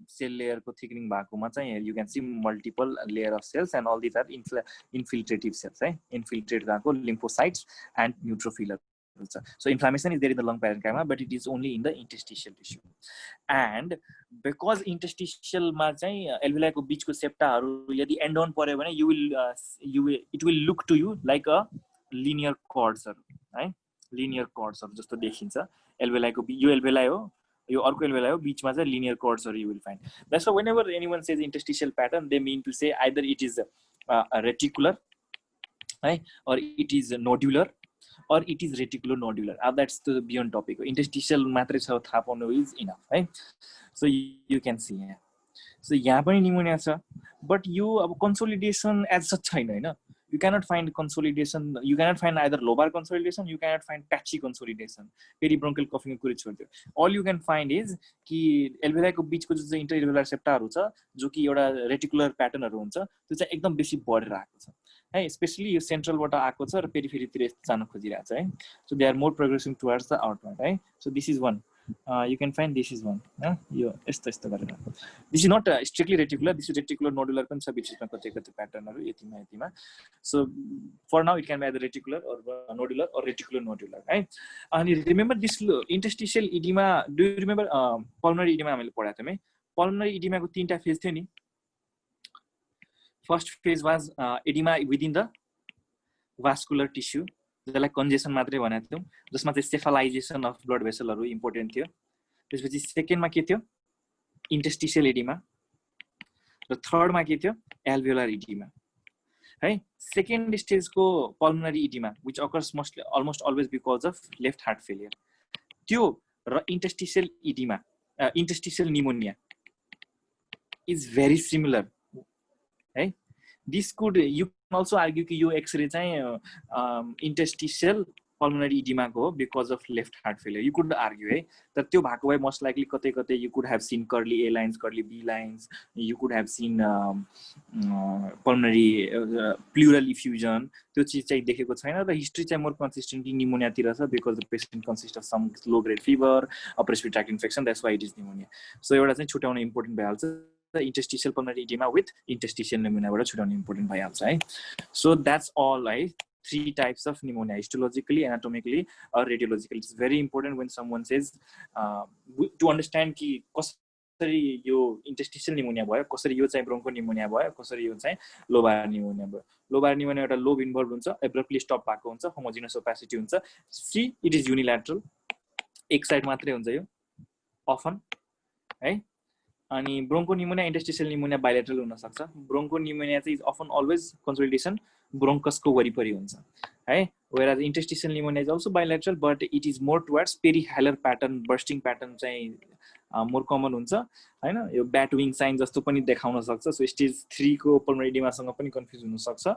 cell लेयरको थिकनिङ भएकोमा चाहिँ you can see multiple layer of cells and all this are infiltrative cells है. इन्फिल्ट्रेट भएको लिम्फोसाइट्स एन्ड न्युट्रोफिलहरू छ. So inflammation is there in the lung parenchyma but it is only in the interstitial tissue. And because इन्टरस्टिशियलमा चाहिँ एल्भेओलाइको बीचको सेप्टाहरू यदि एन्ड अन पर्यो भने it will look to you like a linear कर्ड्सहरू है. लिनियर कर्ड्सहरू जस्तो देखिन्छ. एल्भेओलाइको यो एल्भेओलाई हो, यो अर्को एल्भेओलाई हो, बीचमा चाहिँ लिनियर कर्ड्सहरू you will find. That's why whenever anyone says interstitial pattern they mean to say either it is reticular है और it is nodular or it is reticulonodular. That's the beyond topic. Interstitial मात्रै छ थाहा पाउनु is enough है. So you can see here. So यहाँ पनि pneumonia छ, but यो अब consolidation as such छैन हैन. You cannot find consolidation, you cannot find either lobar consolidation, you cannot find patchy consolidation peribronchial coughing को कुरा छोड्दियो. All you can find is कि एल्भेलाई को बीचको जो चाहिँ इन्टरएल्भुलर सेप्टाहरू छ जो कि एउटा रेटिकुलर प्याटर्नहरू हुन्छ त्यो चाहिँ एकदम बेसी बढेर आएको छ है, स्पेशली यो सेन्ट्रलबाट आएको छ र पेरिफेरीतिर यस्तो जान खोजिरहेको छ है. So they are more progressing towards the outward है. So this is one. You can find this is one. यो यस्तो गरेर. This is not strictly reticular. This is reticular nodular पनि छ बिचमा कतै प्याटर्नहरु यतिमा. So for now it can be either reticular or nodular or reticular nodular. Right? And remember this interstitial edema. Do you remember pulmonary edema हामीले पढाएको थियौँ है? Pulmonary edema को तीनटा फेज थियो नि. First phase was edema within the vascular tissue. जसलाई congestion मात्रै भनेको थियौं, जसमा चाहिँ सेफलाइजेसन अफ ब्लड भेसलहरु इम्पोर्टेन्ट थियो. त्यसपछि सेकेन्डमा के थियो? Interstitial oedema. र थर्डमा के थियो? Alveolar oedema. है, सेकेन्ड स्टेजको pulmonary oedema which occurs mostly almost always because of left heart failure. त्यो र interstitial oedema, interstitial pneumonia is very similar है. This could, you can also argue कि यो एक्सरे चाहिँ interstitial pulmonary edema को because of left heart failure. You could argue है, तर त्यो भएको भए most likely कतै you could have seen curly A lines, curly B lines. You could have seen pulmonary pleural effusion. त्यो चीज चाहिँ देखेको छैन र हिस्ट्री चाहिँ more consistently pneumonia तिर छ because the patient consists of some low grade fever, upper respiratory tract infection. That's why it is pneumonia. So एउटा चाहिँ छुट्याउन इम्पोर्टेन्ट भइहाल्छ. The interstitial pulmonary edema with interstitial pneumonia बाट छुटाउन important भइहाल्छ है. So that's all है. 3 types of pneumonia: histologically, anatomically, or radiologically. It's very important when someone says to understand कि कसरी यो interstitial pneumonia भयो, कसरी यो चाहिँ broncho pneumonia भयो, कसरी यो चाहिँ lobar pneumonia भयो. Lobar pneumonia एउटा lobe involved हुन्छ, abruptly stop भएको हुन्छ, homogeneous opacity हुन्छ. C, it is unilateral. एक साइड मात्रै हुन्छ यो often है. अनि ब्रोन्को निमोनिया इन्टरस्टिशियल निमोनिया बाइलेटरल हुन सक्छ. ब्रोन्को निमोनिया चाहिँ इज अफन अलवेज कन्सोलिडेसन ब्रोन्कसको वरिपरि हुन्छ है. whereas interstitial pneumonia is also bilateral but it is more towards perihalar pattern, bursting pattern चाहिँ more common हुन्छ हैन. यो bat wing sign जस्तो पनि देखाउन सक्छ. सो स्टेज 3 को pulmonary edema सँग पनि कन्फ्युज हुन सक्छ,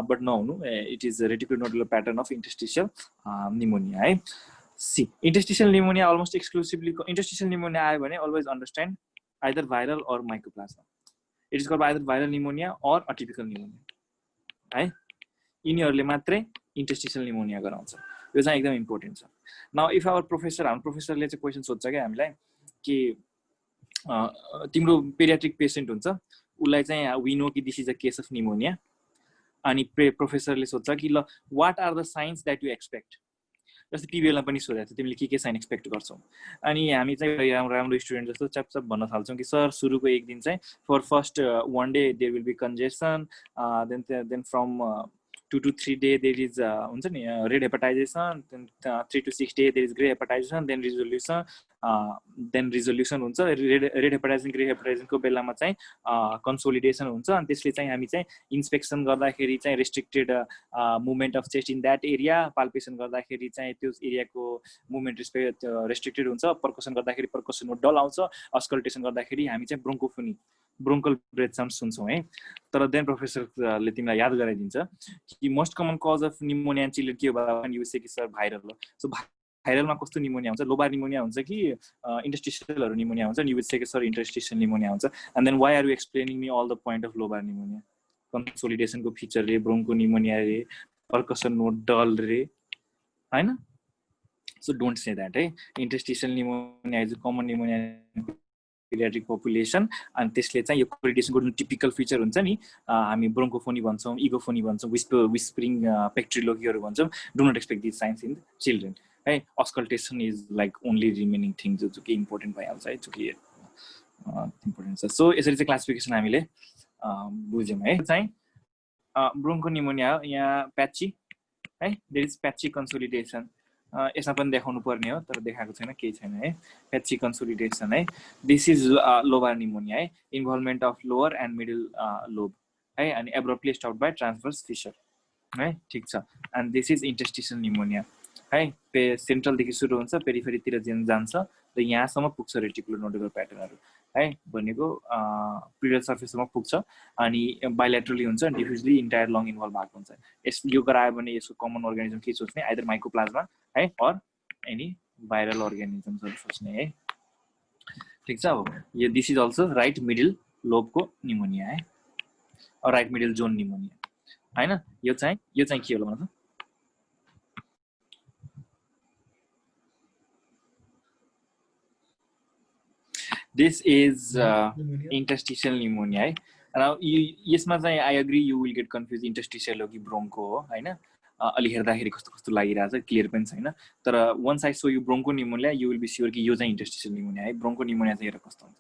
बट नहुनु. it is a reticulonodular pattern of interstitial pneumonia है. C, interstitial pneumonia almost exclusively interstitial pneumonia आयो भने always understand either viral or mycoplasma. It is called either viral pneumonia or atypical pneumonia. है, यिनीहरुले मात्रै interstitial pneumonia गराउँछ. यो चाहिँ एकदम important छ. नाउ इफ आवर प्रोफेसर, हाम्रो प्रोफेसरले चाहिँ क्वेशन सोध्छ के हामीलाई कि तिम्रो पेडियाट्रिक पेशेन्ट हुन्छ, उलाई चाहिँ वी नो कि this is a case of pneumonia. अनि प्रोफेसरले सोध्छ कि ल what are the signs that you expect. जस्तै पिबिएलमा पनि सोधेको थियो, तिमीले के साइन एक्सपेक्ट गर्छौ. अनि हामी चाहिँ राम्रो स्टुडेन्ट जस्तो चपचप भन्न थाल्छौँ कि सर सुरुको एक दिन चाहिँ for first 1 day there will be congestion, then from 2 to 3 days there is हुन्छ नि red hepatization, then 3 to 6 days there is grey hepatization, then resolution हुन्छ. रेड हेपाटाइजेसन ग्रे हेपाटाइजेसनको बेलामा चाहिँ कन्सोलिडेसन हुन्छ. अनि त्यसले चाहिँ हामी चाहिँ इन्स्पेक्सन गर्दाखेरि चाहिँ restricted movement of chest in that area, palpation गर्दाखेरि चाहिँ त्यो एरियाको मुभमेन्ट रेस्ट्रिक्टेड हुन्छ, पर्कसन गर्दाखेरि पर्कसनको डल आउँछ, अस्कल्टेसन गर्दाखेरि हामी चाहिँ ब्रोन्कोफोनी ब्रोन्कल ब्रेथ साउन्ड सुन्छौँ है. तर देन प्रोफेसरले तिमीलाई याद गराइदिन्छ कि most common cause of pneumonia in children के हो भने युज कि सर भाइरल हो. सो भाइरलमा कस्तो निमोनिया हुन्छ, लोबार निमोनिया हुन्छ कि इन्टरस्टिशियलहरु निमोनिया हुन्छ. यु वुड से कि सर इन्टरस्टिशियल निमोनिया हुन्छ. And then why are you explaining me all the point of lobar pneumonia? कन्सोलिडेसनको फिचर रे, ब्रोन्को निमोनिया रे, पर्कसन नोट डल रे हैन. सो डोन्ट से दैट है. Interstitial pneumonia is a common pneumonia pediatric population. अनि त्यसले चाहिँ यो कन्सोलिडेसनको जुन टिपिकल फिचर हुन्छ नि, हामी ब्रोन्कोफोनी भन्छौँ, इगोफोनी भन्छौँ, विस्परिङ पेक्ट्रिलोकीहरु भन्छौँ. Do not expect this signs in children है. Auscultation is like only remaining thing जो कि इम्पोर्टेन्ट भइहाल्छ है, जो कि इम्पोर्टेन्ट छ. सो यसरी चाहिँ क्लासिफिकेसन हामीले बुझ्यौँ है. चाहिँ ब्रोन्को निमोनिया हो, यहाँ प्याची है, देयर इज प्याची कन्सोलिडेसन. यसमा पनि देखाउनु पर्ने हो तर देखाएको छैन, केही छैन है. प्याची कन्सोलिडेसन है. दिस इज लोबार निमोनिया है, involvement of lower and middle lobe है, अनि abruptly stopped by transverse fissure है. ठीक छ. And this is interstitial pneumonia है. सेन्ट्रलदेखि सुरु हुन्छ, पेरिफेरीतिर जान्छ र यहाँसम्म पुग्छ रेटिकुलर नोडुलर प्याटर्नहरु है भनेको प्लुरल सर्फेसमा पुग्छ अनि बाइलेटरली हुन्छ अनि डिफ्युजली इन्टायर लङ इन्भल्भ भएको हुन्छ यस यो गरायो भने यसको कमन अर्गानिजम के सोच्ने आइदर माइकोप्लाज्मा है अर एनी भाइरल अर्गानिजम्सहरु सोच्ने है ठीक छ अब यो this is also right middle लोबको निमोनिया है राइट मिडल जोन निमोनिया हैन यो चाहिँ के होला भन्नु This is interstitial pneumonia है now यसमा चाहिँ I agree you will get confused interstitial हो कि broncho हो हैन अलि हेर्दाखेरि कस्तो कस्तो लागिरहेछ क्लियर पनि छैन तर once I show you broncho pneumonia you will be sure कि यो चाहिँ interstitial pneumonia है broncho pneumonia चाहिँ हेर कस्तो हुन्छ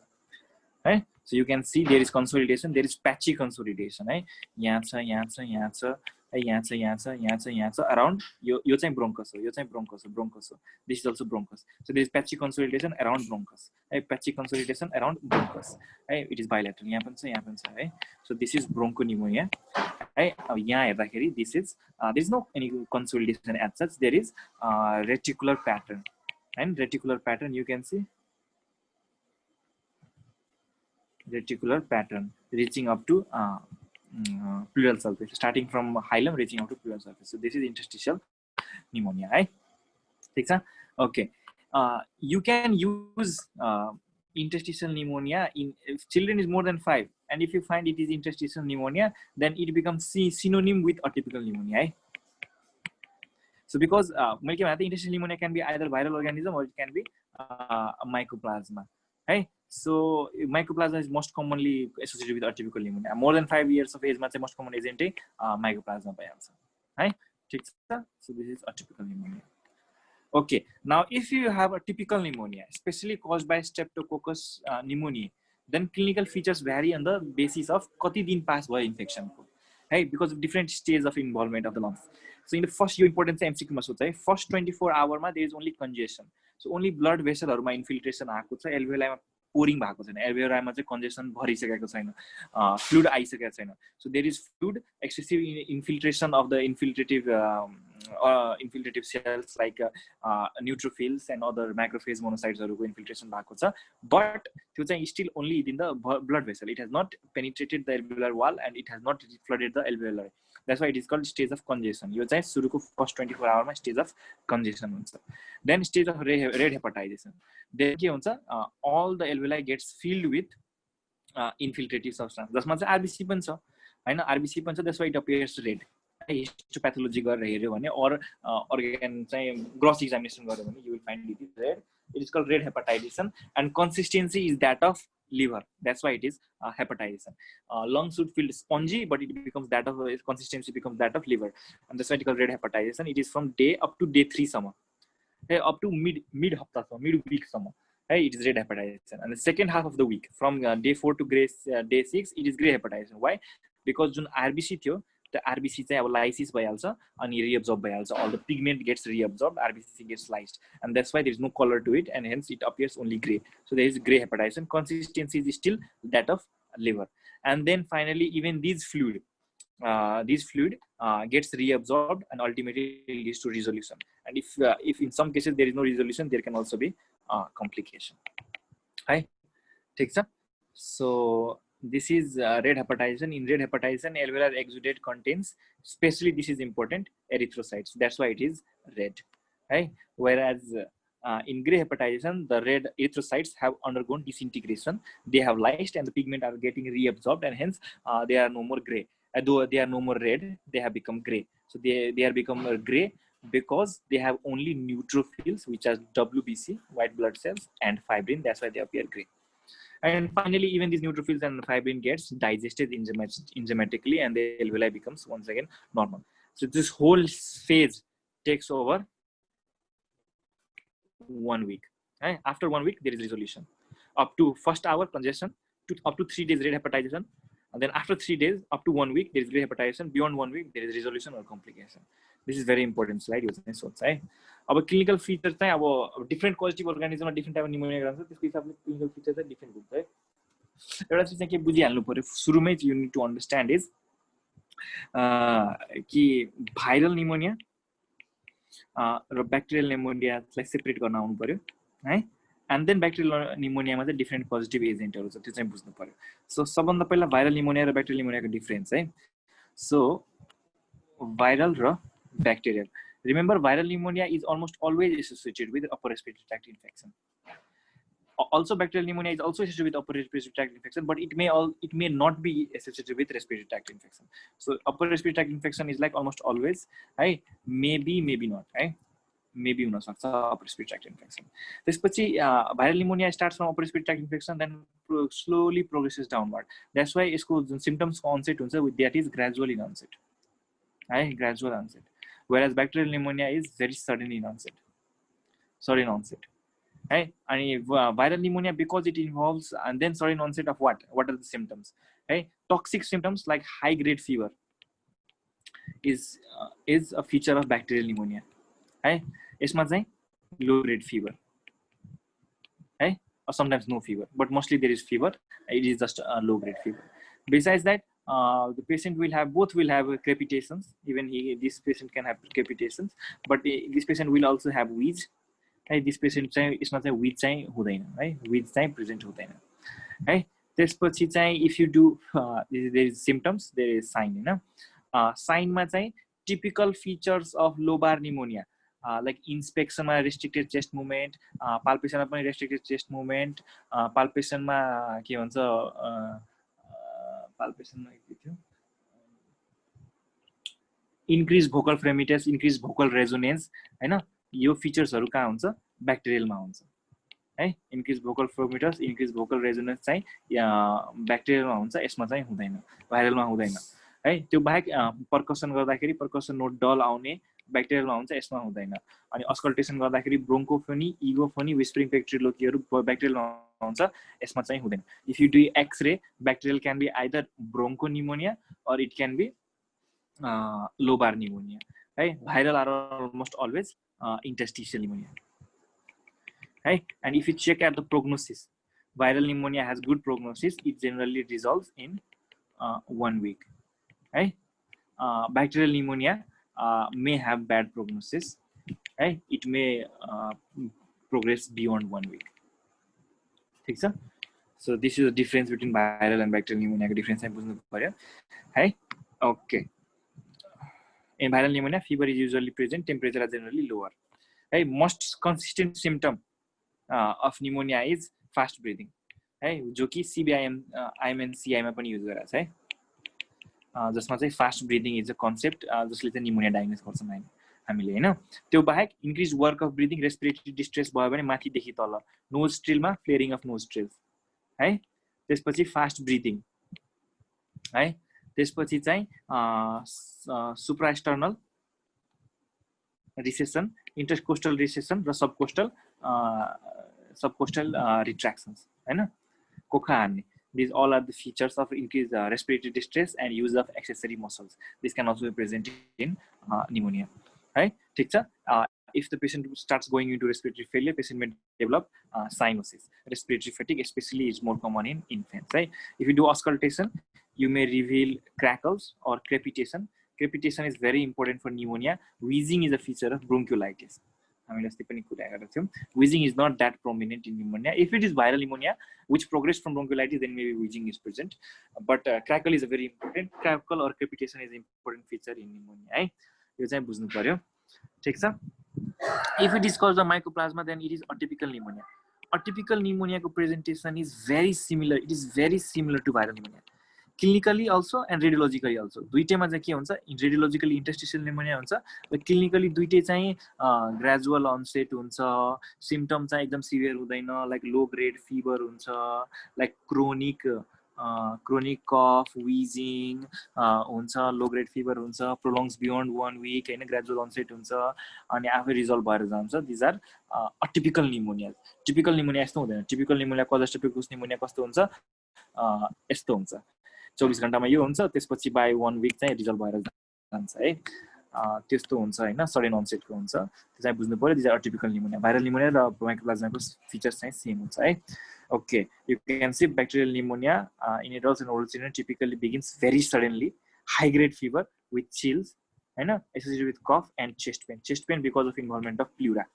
है so you can see there is consolidation there is patchy consolidation है यहाँ छ around यो चाहिँ bronchus हो यो चाहिँ bronchus हो this is also bronchus so there is patchy consolidation around bronchus है patchy consolidation around bronchus है it is bilateral यहाँ पनि छ है so this is bronchopneumonia है अब यहाँ हेर्दाखेरि this is there is no any consolidation as such there is reticular pattern and reticular pattern you can see reticular pattern reaching up to pleural surface starting from hilum reaching up to pleural surface so this is interstitial pneumonia right ठीक छ okay you can use interstitial pneumonia in if children is more than 5 and if you find it is interstitial pneumonia then it becomes synonym with atypical pneumonia right? So because interstitial pneumonia can be either viral organism or it can be mycoplasma right so mycoplasma is most commonly associated with atypical pneumonia more than 5 years of age ma most common agent mycoplasma bhayihalcha है ठीक छ so this is atypical pneumonia okay now if you have a typical pneumonia especially caused by streptococcus pneumoniae then clinical features vary on the basis of कति दिन pass भयो infection को है because of different stages of involvement of the lungs so in the first यो important चाहिँ MCQ मा सोच है first 24 hour मा there is only congestion so only blood vessel हरुमा इन्फिल्ट्रेसन आएको छ एल्भियोलाई मा पोरिङ भएको छैन एल्भियोलाई मा चाहिँ कन्जेसन भरिसकेको छैन फ्लुइड आइसकेको छैन so there is fluid excessive infiltration of the infiltrative cells like neutrophils and other macrophage monocytes हरुको इन्फिल्ट्रेसन भएको छ but त्यो चाहिँ still only in the blood vessel it has not penetrated the alveolar wall and it has not flooded the alveoli that's why it is called stage of congestion यो चाहिँ सुरुको first 24 hour मा stage of congestion हुन्छ then stage of red hepatization then के हुन्छ all the alveoli gets filled with infiltrative substance जसमा चाहिँ RBC पनि छ हैन RBC पनि छ that's why it appears red histopathology गरेर हेर्यो भने or organ चाहिँ gross examination गर्यो भने you will find it is red it is called red hepatization and consistency is that of liver that's why it is hepatization lungs should feel spongy but it becomes that of consistency becomes that of liver and that's why it is called red hepatization it is from day up to day 3 summer hey, up to mid hafta mid week summer hey, it is red hepatization and the second half of the week from day 4 to day 6 it is gray hepatization why because जुन RBC थियो the RBC चाहिँ अब lysis भइहाल्छ अनि reabsorb भइहाल्छ all the pigment gets reabsorbed RBC gets lysed and that's why there is no color to it and hence it appears only gray so there is gray hepatization consistency is still that of liver and then finally even this fluid gets reabsorbed and ultimately leads to resolution and if in some cases there is no resolution there can also be complication hi ठीक छ so this is red hepatization in red hepatization alveolar exudate contains especially this is important erythrocytes that's why it is red right whereas in gray hepatization the red erythrocytes have undergone disintegration they have lysed and the pigment are getting reabsorbed and hence they are no more gray though they are no more red they have become gray so they are become gray because they have only neutrophils which are WBC white blood cells and fibrin that's why they appear gray and finally even these neutrophils and fibrin gets digested enzymatically and the alveoli becomes once again normal so this whole phase takes over 1 week right? After 1 week there is resolution up to first hour congestion to up to 3 days red hepatization and then after 3 days up to 1 week there is gray hepatization beyond 1 week there is resolution or complication this is very important slide यो चाहिँ सोध्छ है अब clinical feature चाहिँ अब different positive अर्गानिजममा different type pneumonia गराउँछ त्यसको हिसाबले क्लिनिकल फिचर चाहिँ डिफरेंट हुन्छ है एउटा चीज चाहिँ के बुझिहाल्नु पर्यो सुरुमै you need to understand is कि भाइरल निमोनिया र ब्याक्टेरियल निमोनियालाई सेपरेट गर्न आउनु पर्यो है एन्ड देन ब्याक्टेरियल निमोनियामा चाहिँ डिफ्रेन्ट पोजिटिभ एजेन्टहरू छ, त्यो चाहिँ बुझ्नु पर्यो. सो सबभन्दा पहिला भाइरल निमोनिया र ब्याक्टेरियल निमोनियाको डिफ्रेन्स है. सो भाइरल र bacterial. Remember, viral pneumonia is almost always associated with upper respiratory tract infection. Also, bacterial pneumonia is also associated with upper respiratory tract infection, but it may not be associated with respiratory tract infection. So, upper respiratory tract infection is like almost always, right? Maybe not, right? Maybe upper respiratory tract infection. This viral pneumonia starts from upper respiratory tract infection, then slowly progresses downward. That's why symptoms onset with that is gradual in onset, right? Gradual onset. Whereas bacterial pneumonia is very sudden in onset. Right? And viral pneumonia, because it involves and then sudden onset of what? What are the symptoms? Right? Toxic symptoms like high grade fever is a feature of bacterial pneumonia. Right? Isma chai low grade fever. Right? Or sometimes no fever, but mostly there is fever. It is just a low grade fever. Besides that, the patient will have crepitations. Even this patient can have crepitations, but this patient will also have wheeze. Right? This patient isma chai wheeze chai hudaina, right? Wheeze chai present hudaina, right? त्यसपछि चाहिँ if you do there is symptoms, there is sign, हैन. Sign मा चाहिँ typical features of lobar pneumonia, like inspection मा restricted chest movement, palpation मा पनि restricted chest movement, palpation मा के भन्छ palpation मा के थियो, increased vocal fremitus, increased vocal resonance, हैन. यो फिचर्सहरु कहाँ हुन्छ? ब्याक्टेरियलमा हुन्छ है. increased vocal fremitus, increased vocal resonance चाहिँ ब्याक्टेरियलमा हुन्छ, यसमा चाहिँ हुँदैन, भाइरलमा हुँदैन है. त्यो बाहेक पर्कसन गर्दाखेरि पर्कसन नोट डल आउने ब्याक्टेरियलमा हुन्छ, यसमा हुँदैन. अनि अस्कल्टेसन गर्दाखेरि ब्रोन्कोफोनी, इगोफोनी, विस्परिङ पेक्ट्रिलोकीहरु ब्याक्टेरियलमा हुन्छ, यसमा चाहिँ हुँदैन. If you do X-ray, bacterial can be either bronchopneumonia or it can be lobar pneumonia, right? Viral are almost always interstitial pneumonia, right? And if you check at the prognosis, viral pneumonia has good prognosis. It generally resolves in 1 week, right? Bacterial pneumonia may have bad prognosis, right? It may progress beyond 1 week. ठीक छ? So this is the difference between viral and bacterial pneumonia. Difference I बुझ्नु पर्यो है. Okay. In viral pneumonia, fever is usually present, temperature is generally lower. Hey, most consistent symptom of pneumonia is fast breathing. Hey, जो कि CBIM, IMNCI मा पनि use गरिरहेछ है. जसमा चाहिँ fast breathing is a concept जसले चाहिँ pneumonia diagnose गर्छौं हामीले हैन. त्यो बाहेक increased work of breathing, respiratory distress भयो भने माथि देखि तल, nose trill मा flaring of nose trills है. त्यसपछि fast breathing है. त्यसपछि चाहिँ supraesternal recession, intercostal recession र subcostal retractions हैन, कोखा हान्ने. These all are the features of increased respiratory distress and use of accessory muscles. This can also be present in pneumonia, right? ठीक छ. If the patient starts going into respiratory failure, patient may develop cyanosis. Respiratory fatigue especially is more common in infants, right? If you do auscultation, you may reveal crackles or crepitation. Crepitation is very important for pneumonia. Wheezing is a feature of bronchiolitis. Wheezing is not that prominent in pneumonia. If it is viral pneumonia, which progressed from bronchiolitis, then maybe wheezing is present. But crackle is a very important. Crackle or crepitation is an important feature in pneumonia. Right? यो चाहिँ बुझ्नु पर्यो. ठीक छ. If it is caused by mycoplasma, then it is atypical pneumonia. Atypical pneumonia को presentation is very similar. It is very similar to viral pneumonia. Clinically also and radiologically also. दुईटैमा चाहिँ के हुन्छ? Radiologically interstitial pneumonia हुन्छ. But clinically दुईटै चाहिँ gradual onset हुन्छ. Symptom चाहिँ एकदम severe हुँदैन, like low grade fever हुन्छ, like chronic cough, wheezing हुन्छ, low grade fever हुन्छ, prolongs beyond 1 week, हैन, gradual onset हुन्छ, अनि आफै रिजल्भ भएर जान्छ. These are atypical pneumonia. Typical pneumonia यस्तो हुँदैन. Typical pneumonia cholestatic pneumonia कस्तो हुन्छ? यस्तो हुन्छ. 24 घण्टामा यो हुन्छ, त्यसपछि by 1 week चाहिँ रिजल्भ भएर जान्छ है. त्यस्तो हुन्छ हैन, सडन onset को हुन्छ. त्यो चाहिँ बुझ्नु पर्यो. These are atypical pneumonia. Viral pneumonia र mycoplasma को features चाहिँ same हुन्छ है. Okay, you can see bacterial pneumonia in adults and older children typically begins very suddenly, high grade fever with chills, associated with cough and chest pain. Chest pain because of involvement of pleura.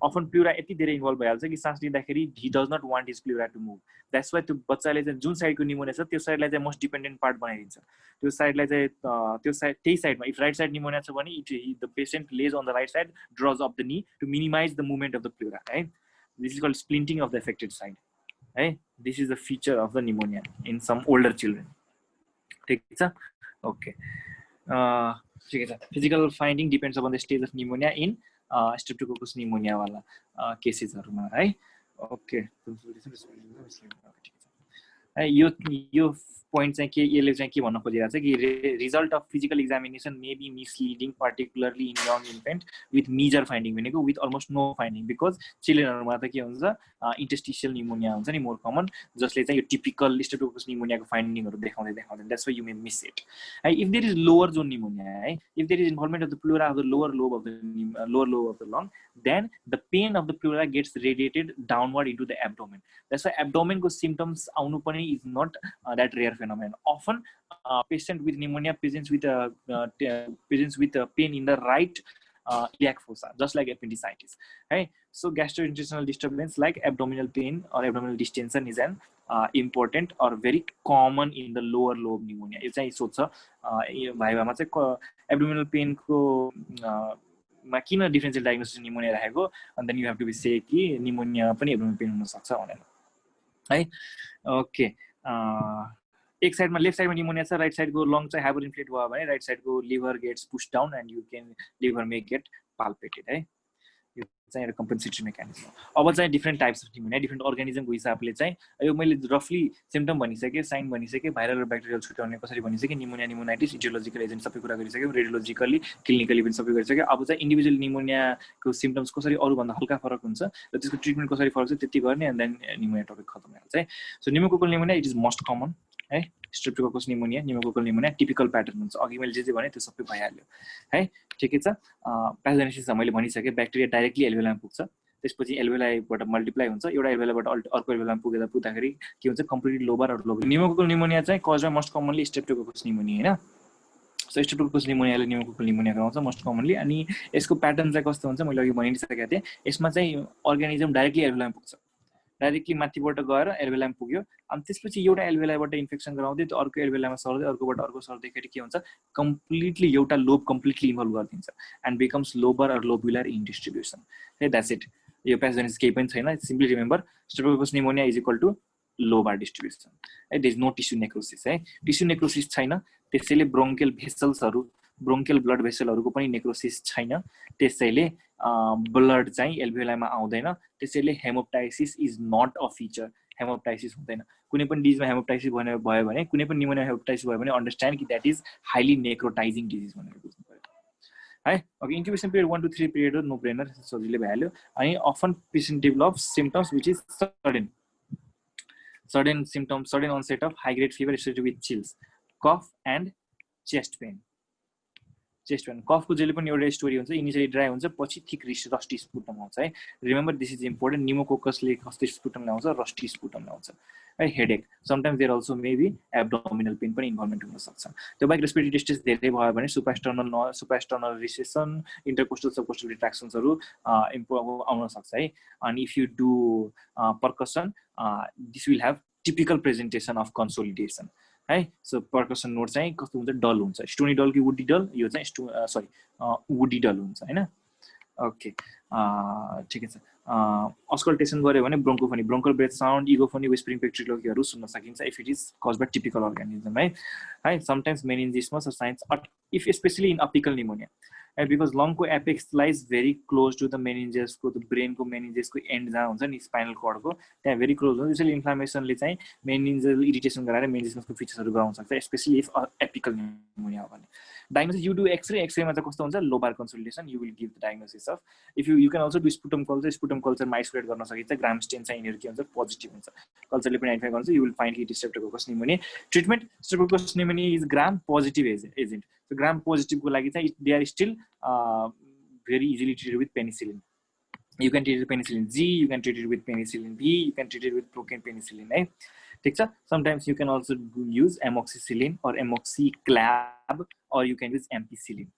Often pleura यति धेरै involve भइहाल्छ कि सास लिँदाखेरि he does not want his pleura to move. That's why त्यो बच्चाले चाहिँ जुन साइडको निमोनिया छ त्यो साइडलाई चाहिँ मोस्ट डिपेन्डेन्ट पार्ट बनाइदिन्छ. त्यो साइडलाई चाहिँ त्यो साइड त्यही साइडमा इफ राइट साइड निमोनिया छ भने the patient lays on the right side, draws up the knee to minimize the movement of the pleura, right? This is called splinting of the affected side, right? This is the feature of the pneumonia in some older children. ठीक छ, okay. ठीक है, physical finding depends upon the stage of pneumonia in Streptococcus pneumonia वाला केसेसहरुमा है. Okay, यो point चाहिँ के यसले चाहिँ के भन्न खोजिरहेको छ कि result of physical examination may be misleading, particularly in young infant with major finding भनेको with almost no finding, because childrenहरुमा त के हुन्छ interstitial pneumonia हुन्छ नि more common, जसले चाहिँ यो typical Streptococcus pneumonia को findingहरु देखाउँदैन. That's why you may miss it. If there is lower zone pneumonia, if there is involvement of the pleura of the lower lobe of the lung, then the pain of the pleura gets radiated downward into the abdomen. That's why abdomen ko symptoms आउनु पनि is not that rare phenomenon. Often patient with pneumonia presents with pain in the right iliac fossa, just like appendicitis. Right? So gastrointestinal disturbance like abdominal pain or abdominal distension is an important or very common in the lower lobe pneumonia. यो चाहिँ सोध्छ भाइभामा चाहिँ abdominal pain को मा किन differential diagnosis pneumonia राखेको, and then you have to be say कि pneumonia पनि abdominal pain हुन सक्छ भनेर है. ओके, एक साइडमा लेफ्ट साइडमा निमोनिया छ, राइट साइडको लङ चाहिँ हाइपर इन्फ्लेट भयो भने राइट साइडको liver gets push down and you can liver may get palpated है. यो चाहिँ एउटा कम्पेन्सेटरी मेकानिजम. अब चाहिँ different types of pneumonia different अर्गानिजमको हिसाबले चाहिँ यो मैले रफली सिम्पटम भनिसकेँ, साइन भनिसकेँ, भाइरल र ब्याक्टेरियल छुट्याउने कसरी भनिसकेँ, निमोनिया निमोनाइटिस इटियोलोजिकल एजेन्ट सबै कुरा गरिसक्यो, रेडियोलोजिकली क्लिनिकली पनि सबै गरिसक्यो. अब चाहिँ इन्डिभिजुअल निमोनियाको सिम्पटम्स कसरी अरूभन्दा हल्का फरक हुन्छ र त्यसको ट्रिटमेन्ट कसरी फरक छ त्यति गर्ने, एन्ड देन निमोनिया टपिक खतम भइहाल्छ है. So pneumococcal pneumonia it is most common है. Streptococcus pneumonia, pneumococcal pneumonia typical pattern हुन्छ. अघि मैले जे भने त्यो सबै भइहाल्यो है. ठिकै छ. प्याथोजेनेसिस मैले भनिसकेँ, ब्याक्टेरिया डाइरेक्टली एल्भेलामा पुग्छ, त्यसपछि एल्भेलाबाट मल्टिप्लाई हुन्छ, एउटा एल्भेलाबाट अर्को एल्भेलामा पुग्दाखेरि के हुन्छ completely Lobar or Lobar. Pneumococcal pneumonia चाहिँ cause most commonly Streptococcus pneumonia हैन. सो स्ट्रेप्टोकोकस निमोनियाले निमोकोकल निमोनिया गराउँछ मोस्ट कमनली. अनि यसको प्याटर्न चाहिँ कस्तो हुन्छ मैले अघि भनिसकेको थिएँ, यसमा चाहिँ अर्गानिजम डाइरेक्टली एल्भेलामा पुग्छ, डाइरेक्टली माथिबाट गएर एल्भेलामा पुग्यो, अनि त्यसपछि एउटा एल्भेलाबाट इन्फेक्सन गराउँदै त्यो अर्को एल्भेलामा सर्दै अर्कोबाट अर्को सर्दैखेरि के हुन्छ कम्प्लिटली एउटा लोब कम्प्लिटली इन्भल्भ गरिदिन्छ and becomes lobar or lobular in distribution. है, द्याट्स इट. यो प्याथोजेनेसिस केही पनि छैन. Simply remember Streptococcus pneumonia is equal to lobar distribution है. There is no tissue necrosis है. टिस्यु नेक्रोसिस छैन, त्यसैले ब्रोङ्कियल भेसल्सहरू ब्रोङ्कियल ब्लड भेसलहरूको पनि नेक्रोसिस छैन, त्यसैले ब्लड चाहिँ एल्भेलामा आउँदैन, त्यसैले haemoptysis is not a feature. Haemoptysis हुँदैन. कुनै पनि डिजिजमा हेमोप्टाइसिस भयो भने, कुनै पनि निमोनिया हेमोप्टाइसिस भयो भने अन्डरस्ट्यान्ड कि द्याट इज हाइली नेक्रोटाइजिङ डिजिज भनेर बुझ्नु पर्यो है. Okay, incubation period 1 to 3 period हो, नो ब्रेनर, सजिलै भइहाल्यो. अनि often patient develop symptoms which is sudden symptoms, sudden onset of high grade fever associated with chills, cough and chest pain. कफ को जहिले पनि एउटा स्टोरी हुन्छ, इनिशियली ड्राई हुन्छ, पछि थिक रस्टी स्पुटम आउँछ है. Remember this is important. निमोकोकसले कस्तो स्पुटम ल्याउँछ, रस्टी स्पुटम ल्याउँछ है. Headache, sometimes there also may be abdominal pain पनि इन्भल्भमेन्ट हुन सक्छ. त्यो बाहेक रेस्पिरेटरी डिस्ट्रेस धेरै भयो भने सुपास्टर्नल रिसेसन, इन्टरकोस्टल सबकोस्टल रिट्र्याक्सन्सहरू आउन सक्छ है. अनि if you do percussion this will have typical presentation of consolidation है. सो पर्कसन नोट चाहिँ कस्तो हुन्छ, डल हुन्छ, स्टोनी डल कि वुडी डल, यो चाहिँ वुडी डल हुन्छ हैन. ओके, ठिकै छ. अस्कल्टेसन गर्यो भने ब्रोङ्कोफोनी, ब्रोङ्कल ब्रेथ साउन्ड, इगोफोनी, विस्परिङ पेक्ट्रिलोगीहरू सुन्न सकिन्छ if it is cause by typical organism है. Sometimes meningismus or signs if specially in apical pneumonia है, बिकज लङको apex lies very close to the मेनिन्जेसको, द ब्रेनको मेनिन्जेसको एन्ड जहाँ हुन्छ नि स्पाइनल कर्डको त्यहाँ भेरी क्लोज हुन्छ. त्यसैले इन्फ्लामेसनले चाहिँ मेनिन्जेल इरिटेसन गराएर मेनिन्जेसको फिचर्सहरू गराउन सक्छ, स्पेसली इफ एपिकल निमोनिया हो भने. डायग्नोसिस यु डु एक्सरेमा चाहिँ कस्तो हुन्छ, lobar consolidation, you will give the diagnosis of. If you can also do sputum कल्चरमा आइसोलेट गर्न सकिन्छ. ग्राम स्टेन चाहिँ यिनीहरू के हुन्छ पोजिटिभ हुन्छ, कल्चरले पनि आइडेन्टिफाई गर्छ. यु विल फाइन्ड कि Streptococcus pneumonia. Treatment Streptococcus pneumonia is gram positive agent. So gram positive को लागि चाहिँ they are still very easily treated with penicillin. You can treat it with penicillin G, you can treat it with penicillin B, you can treat it with procaine penicillin है. ठीक छ. Sometimes you can also use amoxicillin or amoxiclav or you can use ampicillin.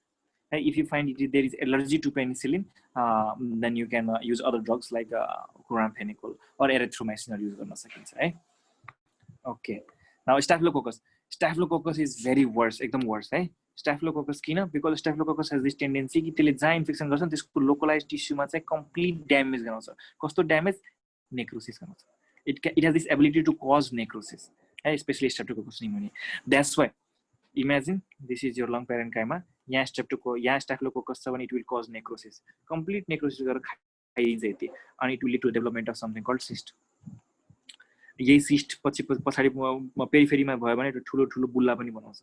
If you find there is allergy to penicillin, then you can use other drugs like chloramphenicol or erythromycin use गर्न सकिन्छ है. Okay, now staphylococcus is very worse, एकदम worse है. Staphylococcus किन? Because staphylococcus has this tendency कि त्यसले जहाँ infection गर्छ त्यसको लोकलाइज टिस्युमा चाहिँ कम्प्लिट ड्यामेज गराउँछ. कस्तो ड्यामेज? नेक्रोसिस गराउँछ. It has this ability to cause necrosis, especially Streptococcus pneumoniae. That's why, imagine this is your lung parenchyma. यहाँ Staphylococcus छ भने it will cause necrosis. Complete necrosis गरेर खाइदिन्छ यति, and it will lead to development of something called cyst. यही cyst पछाडि पेरिफेरीमा भयो भने ठुलो ठुलो बुल्ला पनि बनाउँछ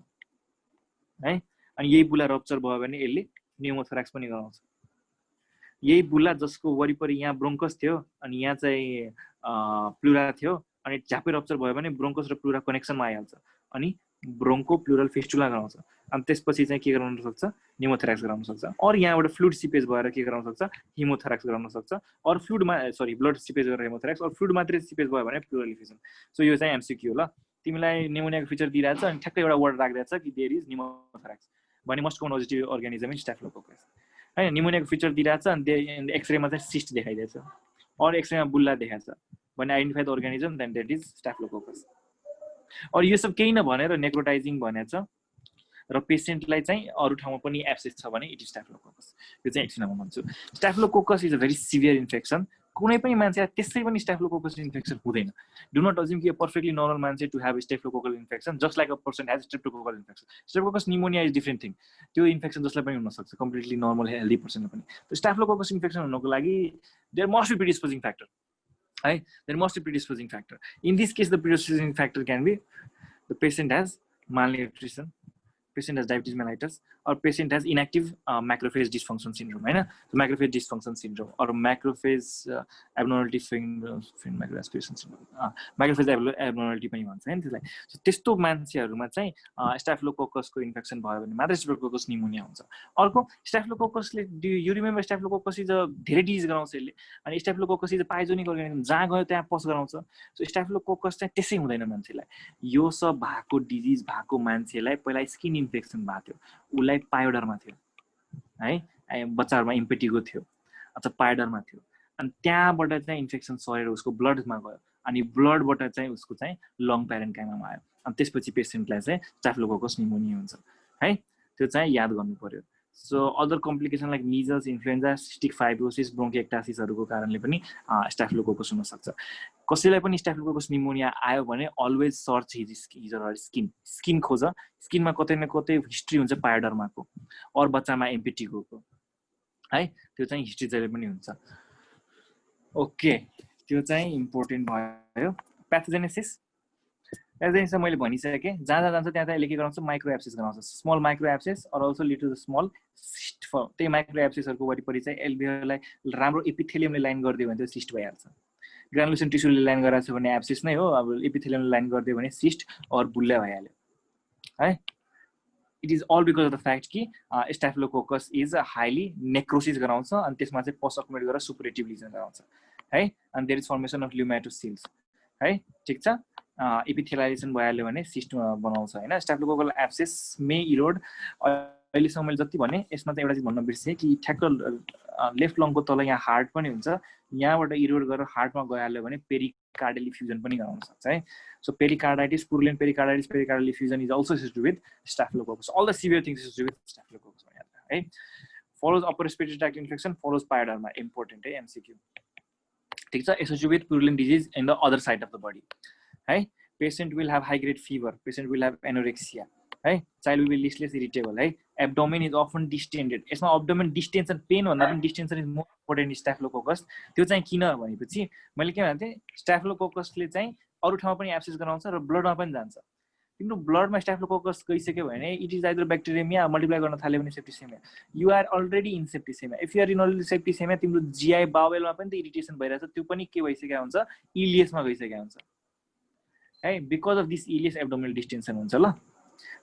है. अनि यही बुल्ला रप्चर भयो भने यसले न्युमोथोराक्स पनि गराउँछ. यही बुल्ला जसको वरिपरि यहाँ ब्रोन्कस थियो अनि यहाँ चाहिँ प्लुरा थियो अनि झ्यापै रप्चर भयो भने ब्रोन्कस र प्लुरा कनेक्सनमा आइहाल्छ अनि ब्रोन्को प्लुरल फिस्टुला गराउँछ. अनि त्यसपछि चाहिँ के गराउन सक्छ? न्युमोथोराक्स गराउन सक्छ. और यहाँबाट फ्लुइड सिपेज भएर के गराउन सक्छ? हिमोथोराक्स गराउन सक्छ. और ब्लड सिपेज गरेर हिमोथोराक्स और फ्लुइड मात्रै सिपेज भयो भने प्लुरल इफिजन. सो यो चाहिँ एमसीक्यू हो ल. तिमीलाई निमोनियाको फिचर दिइरहेछ अनि ठ्याक्कै एउटा वर्ड राखिदिएछ कि देयर इज निमोथोराक्स भने most common positive organism in Staphylococcus हैन. निमोनियाको फिचर दिइरहेछ अनि एक्सरेमा चाहिँ सिस्ट देखाइदिएछ और एक्सरेमा बुल्ला देखाइछ भने identify the organism then that is Staphylococcus. और यो सब केही नभनेर नेक्रोटाइजिङ भनेछ र पेशेन्टलाई चाहिँ अरु ठाउँमा पनि एब्सेस छ भने इट इज स्टाफिलोकोकस. यो चाहिँ एकछिनमा भन्छु. Staphylococcus is a very severe infection. कुनै पनि मान्छे त्यसै पनि स्टाफिलोकोकस इन्फेक्सन हुँदैन. डु नट अज्युम कि पर्फेक्टली नर्मल मान्छे to have staphylococcal infection just like a person has streptococcal infection. Streptococcus pneumonia is different thing. त्यो इन्फेक्सन जसलाई पनि हुन सक्छ, कम्प्लिटली नर्मल हेल्दी पर्सनलाई पनि. त्यो स्टाफिलोकोकस इन्फेक्सन हुनको लागि there must be predisposing factor है. There must be predisposing factor. In this case the predisposing factor can be the patient has malnutrition, patient has diabetes mellitus, or patient has inactive macrophage dysfunction syndrome, right? So macrophage dysfunction syndrome or macrophage abnormality macroaspiration syndrome, macrophage abnormality पनि भन्छ हैन त्यसलाई. So त्यस्तो मान्छेहरुमा चाहिँ स्टाफिलोकोकसको infection भयो भने मात्र स्टाफिलोकोकस pneumonia हुन्छ. अर्को स्टाफिलोकोकसले यु रिमेम्बर स्टाफिलोकोकस इज अ धेरै डिजिज गराउँछ यसले. अनि स्टाफिलोकोकस इज अ पाइजोनिक अर्गानिजम, जहाँ गयो त्यहाँ पस गराउँछ. सो स्टाफिलोकोकस चाहिँ त्यसै हुँदैन मान्छेलाई. यो सब भएको डिजिज भएको मान्छेलाई पहिला स्किन इन्फेक्सन भएको थियो, उलाई पायोडरमा थियो है, बच्चाहरुमा इम्पेटिगो थियो अथवा पायोडरमा थियो. अनि त्यहाँबाट चाहिँ इन्फेक्सन सरेर उसको ब्लडमा गयो अनि ब्लडबाट चाहिँ उसको चाहिँ लङ प्यारेन्काइमामा आयो. अनि त्यसपछि पेशेन्टलाई चाहिँ स्टाफिलोकोकस निमोनिया हुन्छ है. त्यो चाहिँ याद गर्नु पर्यो. So other complication like measles, influenza, cystic fibrosis, ब्रोन्किएक्टासिसहरुको कारणले पनि स्टाफिलोकोकस हुन सक्छ. कसैलाई पनि स्टाफिलोकोकस निमोनिया आयो भने always search his or skin. Skin खोज. स्किनमा कतै न कतै हिस्ट्री हुन्छ पायोडर्माको और बच्चामा एम्पेटिगोको है. त्यो चाहिँ हिस्ट्री जहिले पनि हुन्छ. ओके, त्यो चाहिँ इम्पोर्टेन्ट भयो. प्याथोजेनेसिस मैले भनिसकेँ. जहाँ जान्छ त्यहाँ त्यसले के गराउँछ? माइक्रो एब्सेस गराउँछ. Small micro abscess or also lead to the small cyst. त्यही माइक्रो एब्सेसहरुको वरिपरि चाहिँ एल्भियोलाई राम्रो एपिथेलियमले लाइन गरिदियो भने त्यो सिस्ट भइहाल्छ. ग्रानुलेसन टिस्युले लाइन गराएको छ भने एब्सेस नै हो. अब एपिथेलियमले लाइन गरिदियो भने सिस्ट और बुल्ला भइहाल्यो है. It is all because of the fact कि स्टाफिलोकोकस इज हाइली नेक्रोसिस गराउँछ अनि त्यसमा चाहिँ पोस्ट अकुमुलेट गरेर सुपरेटिभ लिजन गराउँछ है. अनि देयर इज फर्मेसन अफ ल्युमाटोसिल्स है. ठिक छ. एपिथेलाइजेसन भइहाल्यो भने सिस्ट बनाउँछ हैन. स्टाफिलोकोकल एब्सेस मे इरोड. अहिलेसम्म मैले जति भने यसमा चाहिँ एउटा चीज भन्न बिर्सेँ कि ठ्याक्क लेफ्ट लङको तल यहाँ हार्ट पनि हुन्छ. यहाँबाट इरोड गरेर हार्टमा गइहाल्यो भने पेरिकार्डियल इफ्युजन पनि गराउन सक्छ है. So pericarditis, purulent pericarditis, pericardial effusion is also associated with Staphylococcus. All the severe things associated with Staphylococcus है. Follows upper respiratory tract infection, follows pyoderma. Important है एमसीक्यू. ठीक छ. Associated with purulent disease in the other side of the body है. Patient will have high grade fever, patient will have anorexia है. Child will be listless, irritable है. Abdomen is often distended. यसमा abdomen डिस्टेन्सन, pain भन्दा पनि डिस्टेन्सन is more important स्टाफिलोकोकस. त्यो चाहिँ किन भनेपछि मैले के भन्थे, स्टाफिलोकोकसले चाहिँ अरु ठाउँमा पनि एब्सेस गराउँछ र ब्लडमा पनि जान्छ. तिम्रो ब्लडमा स्टाफिलोकोकस गइसक्यो भने it is either bacteraemia, multiply गर्न थाल्यो भने septicaemia. You are already in septicaemia. If you are in already septicaemia, तिम्रो जीआई बावेलमा पनि त इरिटेसन भइरहेछ. त्यो पनि के भइसक्यो हुन्छ? इलियसमा गइसक्यो हुन्छ है. Because of this ileus abdominal distension हुन्छ ल.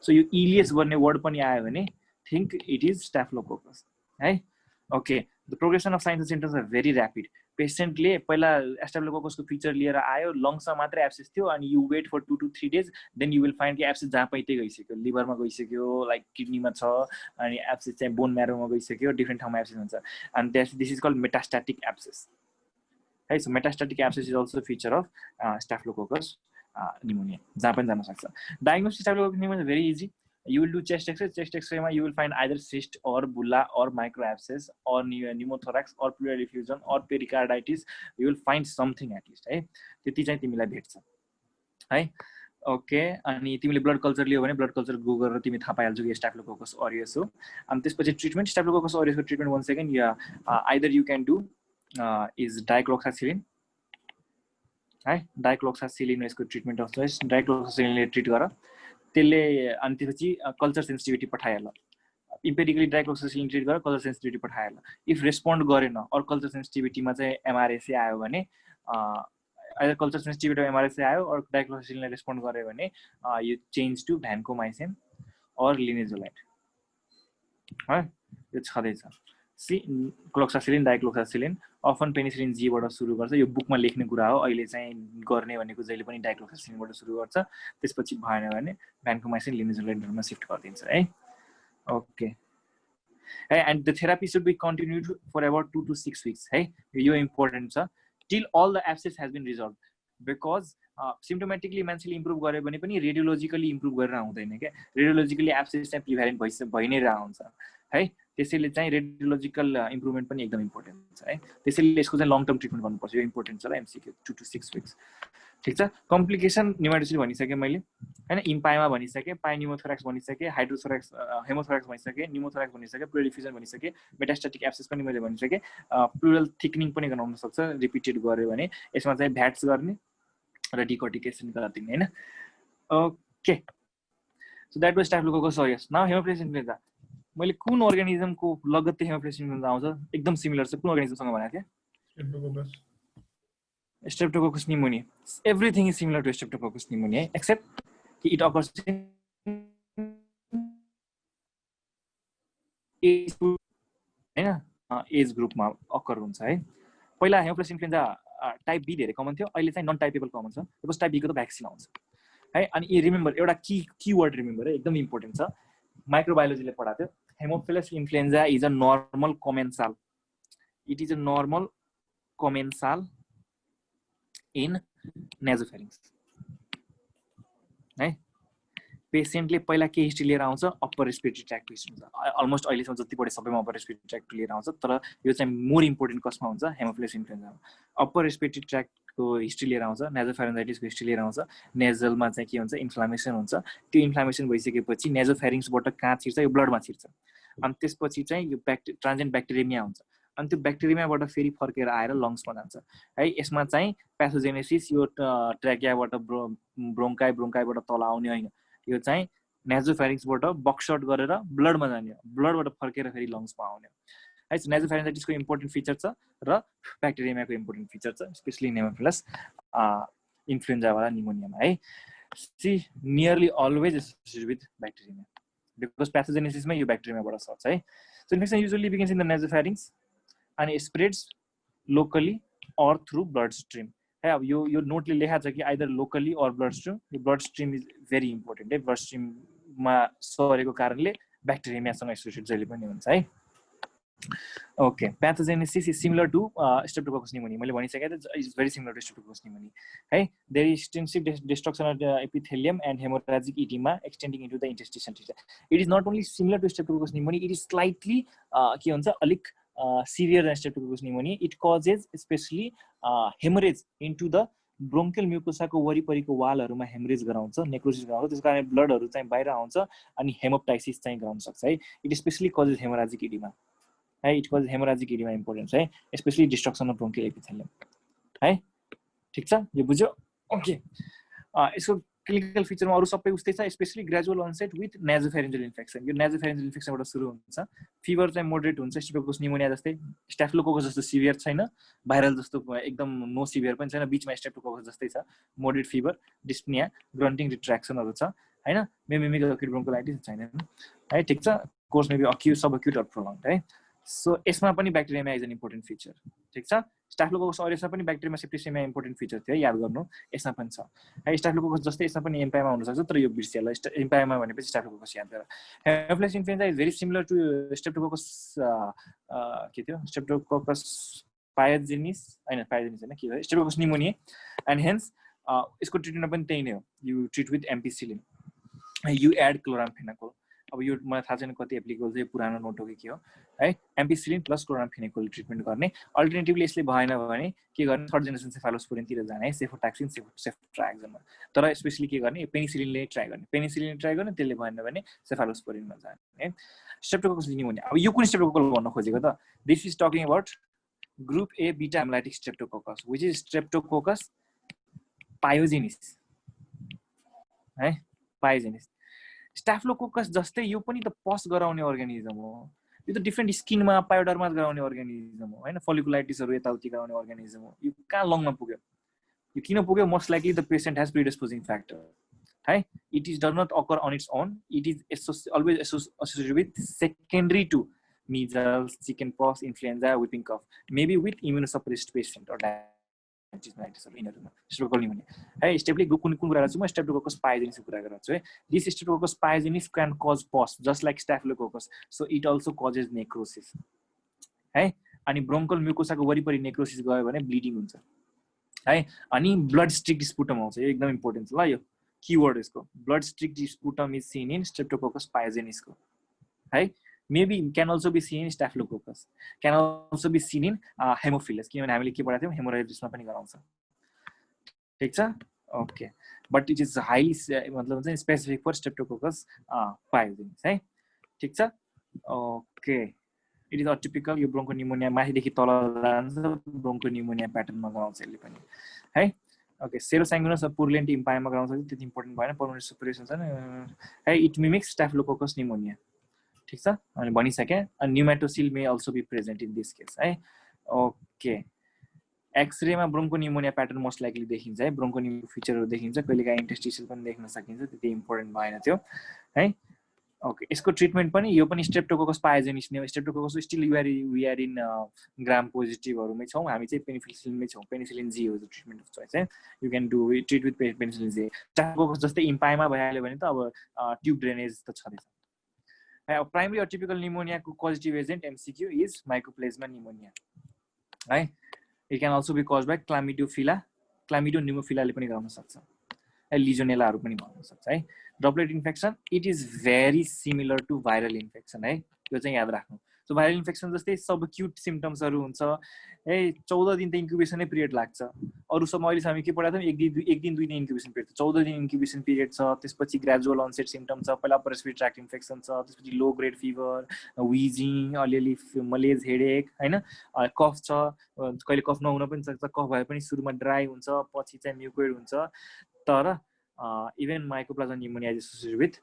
सो यो इलियस भन्ने वर्ड पनि आयो भने थिंक इट इज स्टाफिलोकोकस है. Okay, the progression of signs and symptoms are very rapid. पेसेन्टले पहिला स्ट्याफिलोकोकसको फिचर लिएर आयो, लङ्समा मात्रै एब्सेस थियो, अनि you wait for 2 to 3 days, then you will find कि एब्सेस जहाँ पैतै गइसक्यो, लिभरमा गइसक्यो, लाइक किडनीमा छ, अनि एब्सेस चाहिँ बोन म्यारोमा गइसक्यो, डिफ्रेन्ट ठाउँमा एब्सेस हुन्छ, and this is called metastatic abscess. Right, so metastatic abscess is also a feature of staphylococcus pneumonia. जहाँ पनि जान सक्छ. Diagnosis staphylococcus pneumonia is very easy. You will do chest X-ray. Chest X-ray you will find either cyst or bulla or microabscess or pneumothorax or pleural effusion or pericarditis. You will find something at least. है त्यति चाहिँ तिमीलाई भेट्छ है. Okay, अनि तिमीले blood culture लियो भने blood culture go गरेर तिमी थाहा पाइहाल्छौ कि स्ट्याफिलोकोकस ऑरियस हो. अनि त्यसपछि ट्रिटमेन्ट स्ट्याफिलोकोकस ऑरियसको ट्रिटमेन्ट वन सेकेन्ड या either you can do is dicloxacillin है. डाइक्लोक्सासिलिन यसको ट्रिटमेन्ट अफ चोइस. डाइक्लोक्सासिलिनले ट्रिट गर, त्यसले अनि त्यसपछि कल्चर सेन्सिटिभिटी पठाइहाल. इम्पेरिकली डाइक्लोक्सासिलिन ट्रिट गरेर कल्चर सेन्सिटिभिटी पठाइहाल. इफ रेस्पोन्ड गरेन और कल्चर सेन्सिटिभिटीमा चाहिँ एमआरएसए आयो भने either culture sensitivity of MRSA आयो or डाइक्लोक्सासिलिनले रेस्पोन्ड गर्यो भने you change to vancomycin or linezolid है. यो छदैछ. See cloxacillin dicloxacillin often penicillin G बाट सुरु गर्छ. यो बुकमा लेख्ने कुरा हो. अहिले चाहिँ गर्ने भनेको जहिले पनि डाइक्लोक्सासिलिनबाट सुरु गर्छ, त्यसपछि भएन भने vancomycin linezolidमा शिफ्ट गरिदिन्छ है. ओके है. And the therapy should be continued for about 2 to 6 weeks है. यो इम्पोर्टेन्ट छ. Till all the abscess has been resolved, because symptomatically मान्छेले इम्प्रुभ गर्यो भने पनि रेडियोलोजिकली इम्प्रुभ गरेर आउँदैन क्या. रेडियोलोजिकली एब्सेस चाहिँ प्रिभ्यालेन्ट भइ नै रहन्छ है. त्यसैले चाहिँ रेडियोलोजिकल इम्प्रुभमेन्ट पनि एकदम इम्पोर्टेन्ट छ है. त्यसैले यसको चाहिँ लङ टर्म ट्रिटमेन्ट गर्नुपर्छ. यो इम्पोर्टेन्ट छ ल एमसीक्यू. 2 to 6 weeks. ठिक छ. कम्प्लिकेसन न्युमाइटोसिस भनिसकेँ मैले हैन, इम्पाइमा भनिसकेँ, पाइन्युमोथोराक्स भनिसकेँ, हाइड्रोथोराक्स हेमोथोराक्स भनिसकेँ, न्युमोथोराक्स भनिसकेँ, प्लुरल डिफ्युजन भनिसकेँ, मेटास्टेटिक एब्सेस पनि मैले भनिसकेँ. प्लुरल थिकनिङ पनि गर्न सक्छ रिपिटेड गर्यो भने. यसमा चाहिँ भ्याट्स गर्ने र डिकर्टिकेसन गरिदिने हैन. Okay, so that was Staphylococcus aureus. Now Haemophilus influenza. मैले कुन अर्गानिजमको लगत्तै हेमोफिलस इन्फ्लुएन्जा आउँछ एकदम सिमिलर छ, कुन अर्गानिजमसँग भनेको थिएँ? Streptococcus pneumoniae. Everything is similar to Streptococcus pneumoniae except it occurs in age group हैन, एज ग्रुपमा अकर हुन्छ है. पहिला हेमोफिलस इन्फ्लुएन्जा टाइप बी धेरै कमन थियो, अहिले चाहिँ नन टाइपेबल कमन छ. बिकज टाइप बी को त भ्याक्सिन आउँछ है. अनि रिमेम्बर एउटा की वर्ड रिमेम्बर है, एकदम इम्पोर्टेन्ट छ. माइक्रोबायोलोजीले पढाएको थियो. Haemophilus influenza is a normal commensal. It is a normal commensal in nasopharynx है. पेसेन्टले पहिला के हिस्ट्री लिएर आउँछ? अप्पर रेस्पिरेटरी ट्र्याक्ट हिस्ट्री हुन्छ. अलमोस्ट अहिलेसम्म जति पढे सबैमा अप्पर रेस्पिरेटरी ट्र्याक्ट लिएर आउँछ, तर यो चाहिँ मोर इम्पोर्टेन्ट कसमा हुन्छ? हेमोफिलस इन्फ्लुएन्जामा. अप्पर रेस्पिरेटरी ट्र्याक्टको हिस्ट्री लिएर आउँछ, नेजोफेरेन्जाइटिसको हिस्ट्री लिएर आउँछ. नेजलमा चाहिँ के हुन्छ? इन्फ्लामेसन हुन्छ. त्यो इन्फ्लामेसन भइसकेपछि नेजोफेरिङ्सबाट कहाँ छिर्छ? यो ब्लडमा छिर्छ. अनि त्यसपछि चाहिँ यो ट्रान्जिएन्ट ब्याक्टेरियमिया हुन्छ. अनि त्यो ब्याक्टेरियमियाबाट फेरि फर्केर आएर लङ्समा जान्छ है. यसमा चाहिँ प्याथोजेनेसिस यो ट्र्याकियाबाट ब्रोङ्काइबाट तल आउने होइन, यो चाहिँ नेजोफेरिङ्सबाट बक्सआउट गरेर ब्लडमा जाने, ब्लडबाट फर्केर फेरि लङ्समा आउने है. नेजोफेरेन्जाइटिसको इम्पोर्टेन्ट फिचर छ र ब्याक्टेरियमियाको इम्पोर्टेन्ट फिचर छ, स्पेसली हेमोफिलस इन्फ्लुएन्जावाला निमोनियामा है. See nearly always associated with bacteraemia because प्याथोजेनेसिसमा यो ब्याक्टेरियमियाबाट सर्छ है. So infection usually begins in the nasopharynx and it spreads locally or through bloodstream है. अब यो नोटले लेखाएको छ कि either locally or bloodstream. यो bloodstream is very important है. bloodstream मा सरेको कारणले ब्याक्टेरियमियासँग एसोसिएटेड जहिले पनि हुन्छ है. Okay, pathogenesis is similar to Streptococcus pneumonia. मैले भनिसकेँ is very similar to Streptococcus pneumonia है. There is extensive destruction of the epithelium and haemorrhagic oedema extending into the interstitium. It is not only similar to Streptococcus pneumonia, it is slightly के हुन्छ अलिक severe than streptococcus pneumoniae. It causes especially hemorrhage into the bronchial mucosa को वरिपरिको वालहरुमा haemorrhage गराउँछ, necrosis गराउँछ. त्यसकारण ब्लडहरु चाहिँ बाहिर आउँछ अनि हेमोप्टाइसिस चाहिँ गराउन सक्छ है. It specially causes haemorrhagic oedema है. It causes haemorrhagic oedema important है, specially destruction of bronchial epithelium है. ठीक छ, यो बुझ्यो? ओके, यसको क्लिनिकल फिचरमा अरु सबै उस्तै छ, specially gradual onset with nasopharyngeal infection. यो नेजोफेरेन्जियल इन्फेक्सनबाट सुरु हुन्छ. फिभर चाहिँ मोडरेट हुन्छ, स्ट्रेप्टोकोकस निमोनिया जस्तै. स्ट्याफिलोकोकस जस्तो सिभियर छैन, भाइरल जस्तो एकदम नो सिभियर पनि छैन, बीचमा स्ट्रेप्टोकोकस जस्तै छ. मोडरेट फिभर, डिस्पनिया, ग्रन्टिङ रिट्र्याक्सनहरु छ हैन. मिमिक अक्युट ब्रोन्कोलाइटिस छैन है. ठीक छ. Course may be acute, subacute or prolonged है. सो यसमा पनि ब्याक्टेरियामा इज एन इम्पोर्टेन्ट फिचर ठिक छ स्टाफिलोकोकस अरेसमा पनि ब्याक्टेरियामा सेप्टिसिमिया इम्पोर्टेन्ट फिचर थियो याद गर्नु यसमा पनि छ है स्टाफिलोकोकस जस्तै यसमा पनि एम्पाइमा हुन सक्छ तर यो बिर्सिएला एम्पाइमा भनेपछि स्टाफिलोकोकस याद गर haemophilus influenza is very similar to streptococcus के थियो स्ट्रेप्टोकोकस पायोजेनिस हैन पायोजेनिस हैन के हो स्ट्रेप्टोकोकस निमोनिया एन्ड हेन्स यसको ट्रिटमेन्ट पनि त्यही नै हो you treat with ampicillin you add chloramphenicol अब यो मलाई थाहा छैन कति एप्लिकेबल छ पुरानो नोट हो कि के हो है एम्पिसिलिन प्लस क्लोरामफेनाकोल ट्रिटमेन्ट गर्ने अल्टरनेटिभली यसले भएन भने के गर्ने थर्ड जेनेरेसन सेफालोस्पोरिनतिर जाने है सेफोटाक्सिन सेफ्ट्राक्जनमा तर स्पेशली के गर्ने पेनिसिलिनले ट्राई गर्ने त्यसले भएन भने सेफालोस्पोरिनमा जाने है स्ट्रेप्टोकोकस निमोनिया अब यो कुन स्ट्रेप्टोकोकस भन्न खोजेको त this is talking about group A beta haemolytic streptococcus which is streptococcus pyogenes है पायोजेनिस स्टाफिलोकोकस जस्तै यो पनि त पस गराउने अर्गानिजम हो यो त डिफ्रेन्ट स्किनमा पायोडर्मास गराउने अर्गानिजम हो हैन फलिकुलाइटिसहरु यताउति गराउने अर्गानिजम हो यो कहाँ लङमा पुग्यो यो किन पुग्यो most likely the patient has predisposing factor है it is does not occur on its own it is always associated with secondary to measles, chickenpox, influenza, whooping cough, maybe with immunosuppressed patient or diabetes or streptococcus pneumoniaa. है स्टेपली कुन कुरा गर्छु म Streptococcus पायोजेनिस कुरा गर्छु है this streptococcus pyogenes can cause pus just like staphylococcus so it also causes necrosis है अनि ब्रोंकल म्युकोसाको वरिपरि नेक्रोसिस गयो भने ब्लिडिङ हुन्छ है अनि ब्लड स्ट्रिक्ट स्पुटम आउँछ यो एकदम इम्पोर्टेन्ट छ ल यो कीवर्ड यसको blood streaked sputum is seen in streptococcus pyogenes को है maybe can also be seen in staphylococcus can also be seen in hemophilus किनभने हामीले के पढाएको थियौ हेमोराइड्समा पनि गराउँछ ठीक छ okay but it is highly मतलब चाहिँ स्पेसिफिक फर स्ट्रेप्टोकोकस पायोजेनिस है ठीक छ ओके इट इज अटिपिकल यो ब्रोन्कोनिमोनिया माथिदेखि तल जान्छ ब्रोन्कोनिमोनिया प्याटर्नमा गराउँछ यसले पनि है ओके सेरोसाङ्गुइनस पुरलेन्ट इम्पायमा गराउँछ त्यति इम्पोर्टेन्ट भएन पल्मोनरी सुपरेसन छ है इट मिमिक्स स्टाफिलोकोकस निमोनिया ठीक छ अनि भनिसके अनि pneumatocele may also be present in this case है ओके एक्सरे मा ब्रोन्कोनिमोनिया प्याटर्न मोस्ट लाइकली देखिन्छ है ब्रोन्कोनिमो फिचरहरु देखिन्छ कहिलेकाहीँ इन्टरस्टिशियल पनि देख्न सकिन्छ त्यति इम्पोर्टेन्ट भएन त्यो है ओके यसको ट्रिटमेन्ट पनि यो पनि स्ट्रेप्टोकोकस पायोजेनिस नै streptococcus still we are in gram पोजिटिभहरुमै छौं हामी चाहिँ पेनिसिलिनमै छौं पेनिसिलिन जी हो द ट्रिटमेन्ट अफ चोइस है you can do treat with penicillin G streptococcus जस्तै इम्पायमा भइहाल्यो भने त अब ट्युब ड्रेनेज त छँदैछ प्राइमरी अटिपिकल निमोनिया को positive agent MCQ is mycoplasma pneumonia है it can also be caused by chlamydia न्युमोफिलाले पनि गराउन सक्छ है लिजोनेलाहरु पनि भन्न सक्छ है droplet infection it is very similar to viral infection है यो चाहिँ याद राख्नु सो भाइरल इन्फेक्सन जस्तै सब क्यूट सिम्पटम्सहरु हुन्छ है 14 दिन त इन्क्युबेसनै पिरियड लाग्छ अरु सब अहिले हामी के पढाएको थियौ एक दिन 2 दिन इन्क्युबेसन पिरियड 14 दिन इन्क्युबेसन पिरियड छ त्यसपछि ग्रेजुअल अनसेट सिम्पटम छ पहिला अपर रेस्पिरेटरी ट्र्याक्ट इन्फेक्सन छ त्यसपछि लो ग्रेड फिभर विजिङ अलिअलि मलेज हेडेक हैन कफ छ कहिले कफ नहुन पनि सक्छ कफ भए पनि सुरुमा ड्राई हुन्छ पछि चाहिँ म्युकोइड हुन्छ तर even mycoplasma pneumonia is associated with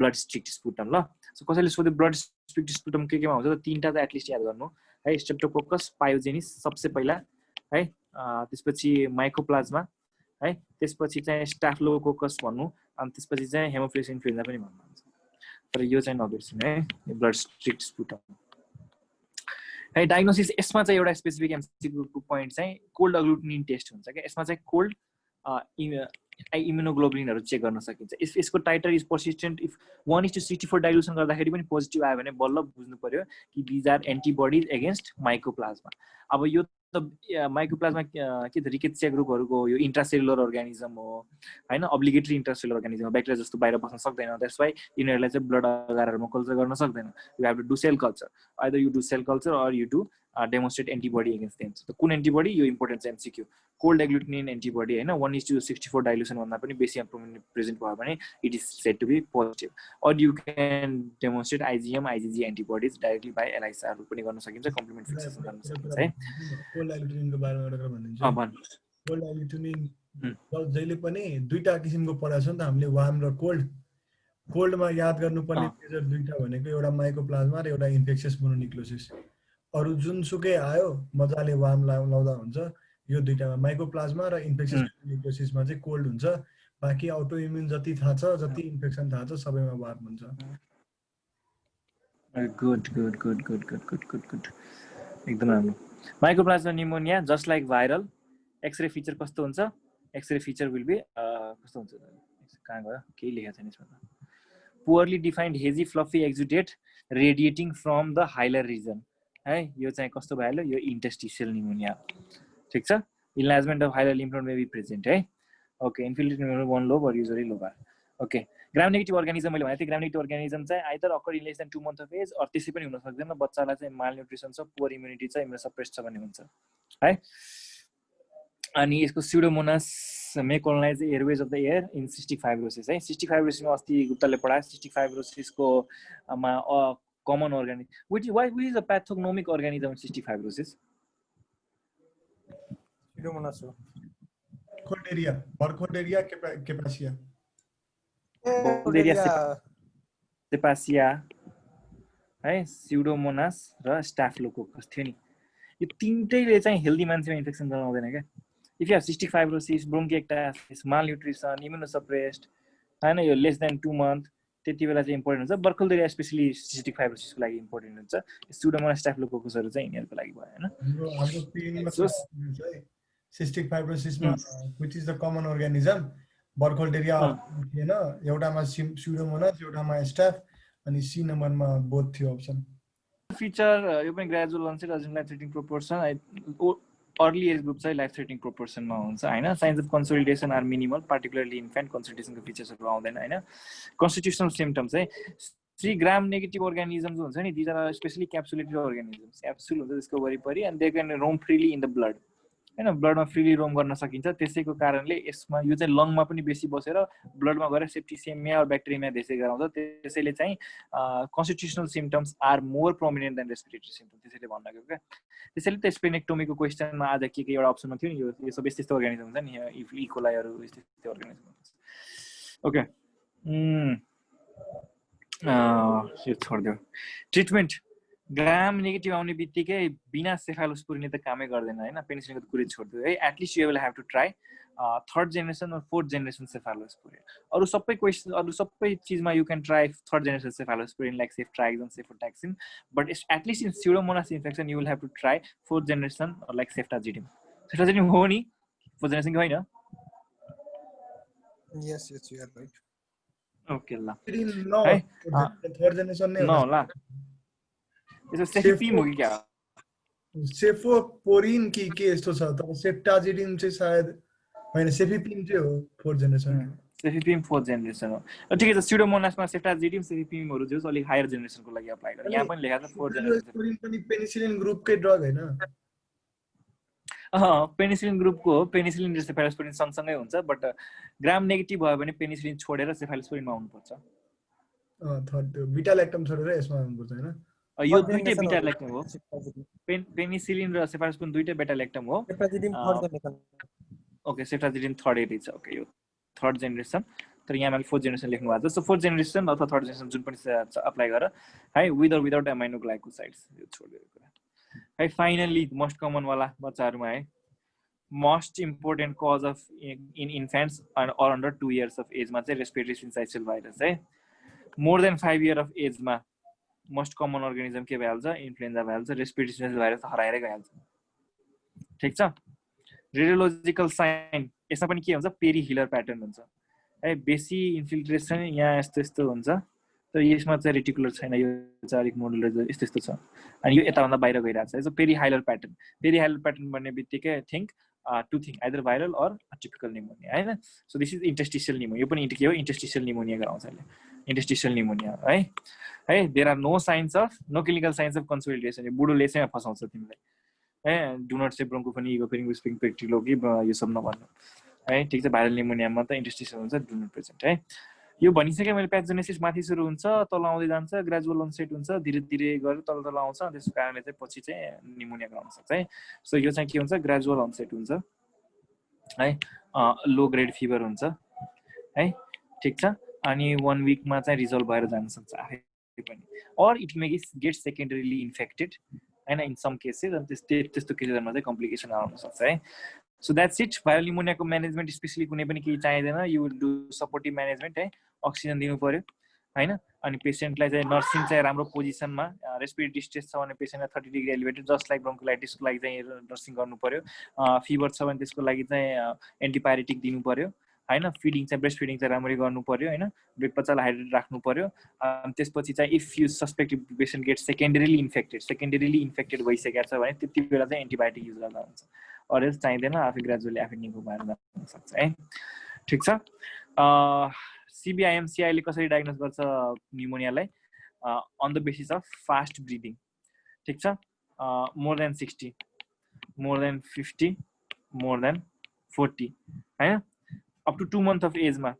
blood streaked sputum ल सो कसैले सोध्यो ब्लड स्ट्रिक्ट स्पुटम केमा हुन्छ त तीनटा त एटलिस्ट याद गर्नु है स्ट्रेप्टोकोकस पायोजेनिस सबसे पहिला है त्यसपछि माइकोप्लाज्मा है त्यसपछि चाहिँ स्टाफिलोकोकस भन्नु अनि त्यसपछि चाहिँ हेमोफिलस इन्फ्लुएन्जा पनि भन्नुहुन्छ तर यो चाहिँ नबिर्सिनु है ब्लड स्ट्रिक्ट स्पुटम है डायग्नोसिस यसमा चाहिँ एउटा स्पेसिफिक एमसीक्यू पोइन्ट चाहिँ कोल्ड अग्लुटिनिन टेस्ट हुन्छ के यसमा चाहिँ कोल्ड इम्युनोग्लोबुलिनहरु चेक गर्न सकिन्छ इफ यसको टाइटर इज पर्सिस्टेन्ट इफ 1:64 डाइल्युसन गर्दाखेरि पनि पोजिटिभ आयो भने बल्ल बुझ्नु पर्यो कि दिज आर एन्टिबडीज अगेन्स्ट माइकोप्लाज्मा अब यो त माइकोप्लाज्मा के त रिकेट्सिया ग्रुपहरुको यो इन्ट्रासेलुलर अर्गानिजम हो हैन अब्लिगेटरी इन्ट्रासेलुलर अर्गानिजम हो ब्याक्टेरिया जस्तो बाहिर बस्न सक्दैन दैट्स व्हाई यिनीहरुलाई चाहिँ ब्लड अगारहरुमा कल्चर गर्न सक्दैन you have to do cell culture either you do cell culture or you do demonstrate antibody against them त कुन एन्टिबडी यो इम्पोर्टेन्ट छ एमसीक्यू कोल्ड एग्लुटिनिन एन्टिबडी हैन 1:64 डाइल्युसन भन्दा पनि बेसी प्रेजेन्ट भयो भने it is said to be positive or you can demonstrate IgM IgG antibodies directly by LICR पनि गर्न सकिन्छ कम्प्लिमेन्ट फिक्सेसन गर्न सकिन्छ है कोल्ड एग्लुटिनिनको बारेमा एउटा कुरा भनिदिन्छु भन कोल्ड एग्लुटिनिन जहिले पनि दुईटा किसिमको पढाएको छ नि त हामीले वार्म र कोल्डमा याद गर्नुपर्ने मेजर दुईटा भनेको एउटा माइकोप्लाज्मा र एउटा इन्फेक्सियस मोनोन्युक्लियोसिस अरु जुनसुकै आयो मजाले वार्म लाउँदा हुन्छ यो दुईटामा माइकोप्लाज्मा र इन्फेक्सियस मोनोन्युक्लियोसिसमा चाहिँ कोल्ड हुन्छ बाकी अटो इम्युन जति थाहा छ जति इन्फेक्सन थाहा छ सबैमा वार्म हुन्छ good good good good good good good good एकदम राम्रो mycoplasma pneumonia just like viral x-ray feature कस्तो हुन्छ एक्सरे फिचर विल बी कस्तो हुन्छ कहाँ गयो केही लेखेको छैन यसमा त poorly defined hazy fluffy exudate radiating from the hilar region है यो चाहिँ कस्तो भइहाल्यो यो इन्टरस्टिशियल निमोनिया ठिक छ enlargement of hilar lymph node may be present है okay infiltrated one lobe or usually lobar okay gram negative organism मैले भनेको थिएँ ग्राम नेगेटिभ अर्गानिजम चाहिँ either occur in less than 2 months of age or त्यसै पनि हुन सक्दैन बच्चालाई चाहिँ माल न्युट्रिसन छ पुअर इम्युनिटी छ इम्युनोसप्रेस्ड छ भन्ने हुन्छ है अनि यसको pseudomonas may colonise airways of the air in cystic fibrosis है सिस्टिक फाइब्रोसिसमा अस्ति गुप्ताले पढायो सिस्टिक फाइब्रोसिसको मा common organism which is a pathognomonic organism cystic fibrosis pseudomonas हो खोल्डेरिया बर्खोल्डेरिया केपासिया सेपासिया है स्युडोमोनास र स्टाफिलोकोकस थियो नि यो तीनटैले चाहिँ हेल्दी मान्छेमा इन्फेक्सन गराउँदैन क्या if you have cystic fibrosis bronchiectasis malnutrition immunosuppressed हैन यो लेस देन 2 months त्यति बेला चाहिँ इम्पोर्टेन्ट हुन्छ बर्खोल्डेरिया स्पेशली सिस्टिक फाइब्रोसिसको लागि इम्पोर्टेन्ट हुन्छ स्युडोमोनास स्टाफिलोकोकसहरु चाहिँ यिनीहरुको लागि भयो हैन हाम्रो पेनमा सिस्टिक फाइब्रोसिसमा which is the common organism burkholderia थिएन एउटामा स्युडोमोनास एउटामा स्टाफ अनि सी नम्बरमा बोथ थियो अप्सन फिचर यो पनि ग्रेजुअल अनसेट अझ life threatening proportion early age group चाहिँ लाइफ थ्रेटिङ प्रोपोर्सनमा हुन्छ हैन signs of consolidation are minimal particularly infant कन्सोलिडेसनको फिचर्सहरु आउँदैन हैन कन्स्टिट्युसनल सिम्पटम्स चाहिँ 3 ग्राम नेगेटिभ अर्गानिजम्स हुन्छ नि these are specially capsulated organisms capsule हुन्छ त्यसको वरिपरि and they can roam freely in the blood हैन ब्लडमा फ्रीली रोम गर्न सकिन्छ त्यसैको कारणले यसमा यो चाहिँ लङमा पनि बेसी बसेर ब्लडमा गएर सेप्टिसेमिया र ब्याक्टेरिया धेरै गराउँछ त्यसैले चाहिँ constitutional symptoms are more prominent than respiratory symptoms त्यसैले भन्नको क्या त्यसैले त स्पेनेक्टोमीको क्वेशनमा आज के एउटा अप्सनमा थियो नि यो सबै यस्तो अर्गानिजम हुन्छ नि इफ इकोलाइहरु यस्तो अर्गानिजम ओके यो छोड्दियो ट्रिटमेन्ट ग्राम नेगेटिभ आउने बित्तिकै बिना सेफालोस्पुरिनले त कामै गर्दैन हैन पेनिसिलिनको त कुरै छोड्दियो है at least you will have to try third generation or fourth generation cephalosporin अरु सबै चीजमा you can try third generation cephalosporin like ceftriaxone cefotaxime but at least in pseudomonas infection you will have to try fourth generation like ceftazidime हो नि fourth generation कि होइन yes you are right okay ल third generation नै होला यसो सेफिपिम हो कि क्या सेफोपोरिन कि के यस्तो छ तर सेफ्टाजिडिम चाहिँ सायद हैन सेफिपिम चाहिँ हो फोर्थ जेनेरेसन सेफिपिम फोर्थ जेनेरेसन हो ठिकै छ स्युडोमोनासमा सेफ्टाजिडिम सेफिपिमहरु जो अलि हायर जेनेरेसनको लागि अप्लाई गरे यहाँ पनि लेखेको छ फोर्थ जेनेरेसन पनि पेनिसिलिन ग्रुपकै ड्रग हैन पेनिसिलिन ग्रुपको हो पेनिसिलिन र सेफालोस्पुरिन सँगसँगै हुन्छ बट ग्राम नेगेटिभ भयो भने पेनिसिलिन छोडेर सेफालोस्पुरिनमा आउनुपर्छ थर्ड बिटा ल्याक्टम छोडेर यसमा आउनुपर्छ हैन यो दुईटै बिटा ल्याक्टम हो पेनिसिलिन र सेफालोस्पुरिन दुईटै बिटा ल्याक्टम हो ओके सेफ्टाजिडिन थर्ड एरी छ ओके यो थर्ड जेनेरेसन तर यहाँ मैले फोर्थ जेनेरेसन लेख्नु भएको छ सो फोर्थ जेनेरेसन अथवा थर्ड जेनेरेसन जुन पनि अप्लाई गर है विथ अर विदाउट एमाइनोग्लाइकोसाइड्स यो छोडेर कुरा है फाइनली मोस्ट कमन वाला बच्चाहरुमा है most important cause of in infants or under 2 years of एजमा चाहिँ रेस्पिरेटरी सिन्साइटियल भाइरस है मोर देन 5 year अफ एजमा मोस्ट कमन अर्गानिजम के भइहाल्छ इन्फ्लुएन्जा भइहाल्छ रेस्पिरेटरी सिन्साइटियल भाइरस हराएरै गइहाल्छ ठीक छ रेडियोलोजिकल साइन यसमा पनि के हुन्छ पेरी हिलर प्याटर्न हुन्छ है बेसी इन्फिल्ट्रेसन यहाँ यस्तो यस्तो हुन्छ तर यसमा चाहिँ रेटिकुलर छैन यो चाहिँ अलिक मोडुलर यस्तो यस्तो छ अनि यो यताभन्दा बाहिर गइरहेको छ सो पेरी हाइलर प्याटर्न भन्ने बित्तिकै think to thing either viral or typical pneumonia हैन so this is interstitial pneumonia यो पनि के हो इन्टरस्टिशियल निमोनिया गराउँछ यसले इन्टरस्टिशियल निमोनिया है there are no signs of no clinical signs of consolidation यो बुढो लेसेमा फसाउँछ तिमीलाई है डु नट से ब्रोन्कोफोनी इगोफेरिङ विस्पिङ पेक्टिलोगी यो सब नभन्नु है ठीक छ भाइरल निमोनियामा त इन्टरस्टिशियल हुन्छ डु नट प्रेजेन्ट है यो भनिसके मैले प्याथोजेनेसिस माथि सुरु हुन्छ तल आउँदै जान्छ ग्रेजुअल अनसेट हुन्छ धीरे धीरे गरेर तल आउँछ त्यसको कारणले चाहिँ पछि चाहिँ निमोनिया गराउन सक्छ है सो यो चाहिँ के हुन्छ ग्रेजुअल अनसेट हुन्छ है लो ग्रेड फिभर हुन्छ है ठीक छ अनि 1 वीकमा चाहिँ रिजल्भ भएर जान सक्छ आफै पनि or it may get secondarily infected हैन इन सम केसेस अनि त्यस्तो केसहरुमा चाहिँ कम्प्लिकेसन आउन सक्छ है सो द्याट्स इट भाइरल निमोनियाको म्यानेजमेन्ट स्पेशली कुनै पनि केही चाहिँदैन you will do supportive management है अक्सिजन दिनु पर्यो हैन अनि पेसेन्टलाई चाहिँ नर्सिङ चाहिँ राम्रो पोजिसनमा रेस्पिरेटरी डिस्ट्रेस छ भने पेसेन्टलाई 30 डिग्री एलिभेटेड जस्ट लाइक ब्रोन्कोलाइटिसको लागि चाहिँ नर्सिङ गर्नु पर्यो फिभर छ भने त्यसको लागि चाहिँ एन्टिपायरेटिक दिनु पर्यो हैन फिडिङ चाहिँ ब्रेस्ट फिडिङ चाहिँ राम्ररी गर्नु पर्यो हैन बच्चालाई हाइड्रेट राख्नु पर्यो त्यसपछि चाहिँ if you suspect patient get secondarily infected भइसकेको छ भने त्यति बेला चाहिँ एन्टिबायोटिक युज गर्दा हुन्छ अरेल्स चाहिँदैन आफै ग्रेजुअली आफै निको भएर जान सक्छ है ठीक छ CBIMCI ले कसरी डायग्नोज गर्छ न्युमोनियालाई on the basis of fast breathing ठीक छ more than 60 more than 50 more than 40 हैन up to 2 months of age मा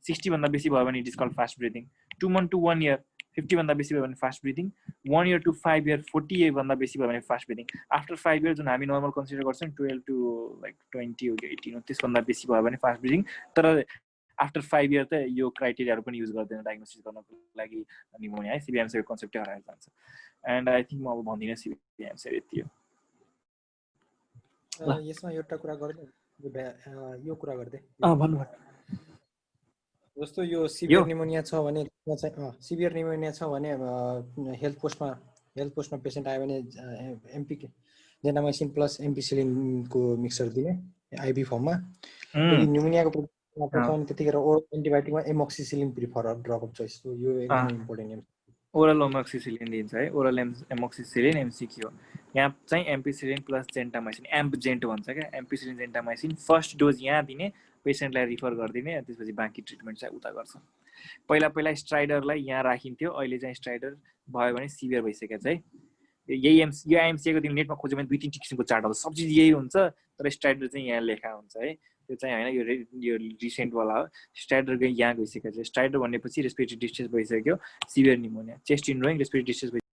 60 भन्दा बेसी भयो भने it is called fast breathing 2 months to 1 year 50 भन्दा बेसी भयो भने fast breathing 1 year to 5 year 40 भन्दा बेसी भयो भने फास्ट ब्रिदिङ आफ्टर 5 years जुन हामी नर्मल कन्सिडर गर्छौं 12 to like 20 हो 18 हो त्यसभन्दा बेसी भयो भने फास्ट ब्रिदिङ तर आफ्टर 5 year त यो क्राइटेरियाहरु पनि युज गर्दैन डायग्नोसिस गर्नको लागि न्युमोनिया है CBIMCI को कन्सेप्टै हराएर जान्छ एन्ड आई थिंक म अब भन्दिन CBIMCI यति हो यसमा एउटा कुरा गर्दै यो कुरा गर्दै भन्नु जस्तो यो सिभियर निमोनिया छ भने सिभियर निमोनिया छ भने हेल्थ पोस्टमा पेशेन्ट आयो भने एमपी जेन्टामाइसिन प्लस एम्पिसिलिन को मिक्सचर दिने आईबी फर्ममा निमोनियाको प्रब्लम छ भने त्यतिखेर ओरल एन्टिबायोटिकमा amoxicillin prefer drug of choice हो यो एकदम इम्पोर्टेन्ट ओरल एमोक्सिसिलिन दिन्छ है ओरल एमोक्सिसिलिन एमसीक्यू हो यहाँ चाहिँ एम्पिसिलिन प्लस जेन्टामाइसिन एम्पजेन्ट भन्छ क्या एम्पिसिलिन जेन्टामाइसिन फर्स्ट डोज यहाँ दिने पेसेन्टलाई रिफर गरिदिने त्यसपछि बाँकी ट्रिटमेन्ट चाहिँ उता गर्छ पहिला स्ट्राइडरलाई यहाँ राखिन्थ्यो अहिले चाहिँ स्ट्राइडर भयो भने सिभियर भइसकेको छ है यही यो आइएमसीको तिमी नेटमा खोज्यो भने 2-3 किसिमको चार्ट आउँछ सब चिज यही हुन्छ तर स्ट्राइडर चाहिँ यहाँ लेखा हुन्छ है त्यो चाहिँ हैन यो रिसेन्ट वाला हो स्ट्राइडर यहाँ गइसकेको छ स्ट्राइडर भनेपछि रेस्पिरेटरी डिस्ट्रेस भइसक्यो severe pneumonia chest indrawing respiratory distress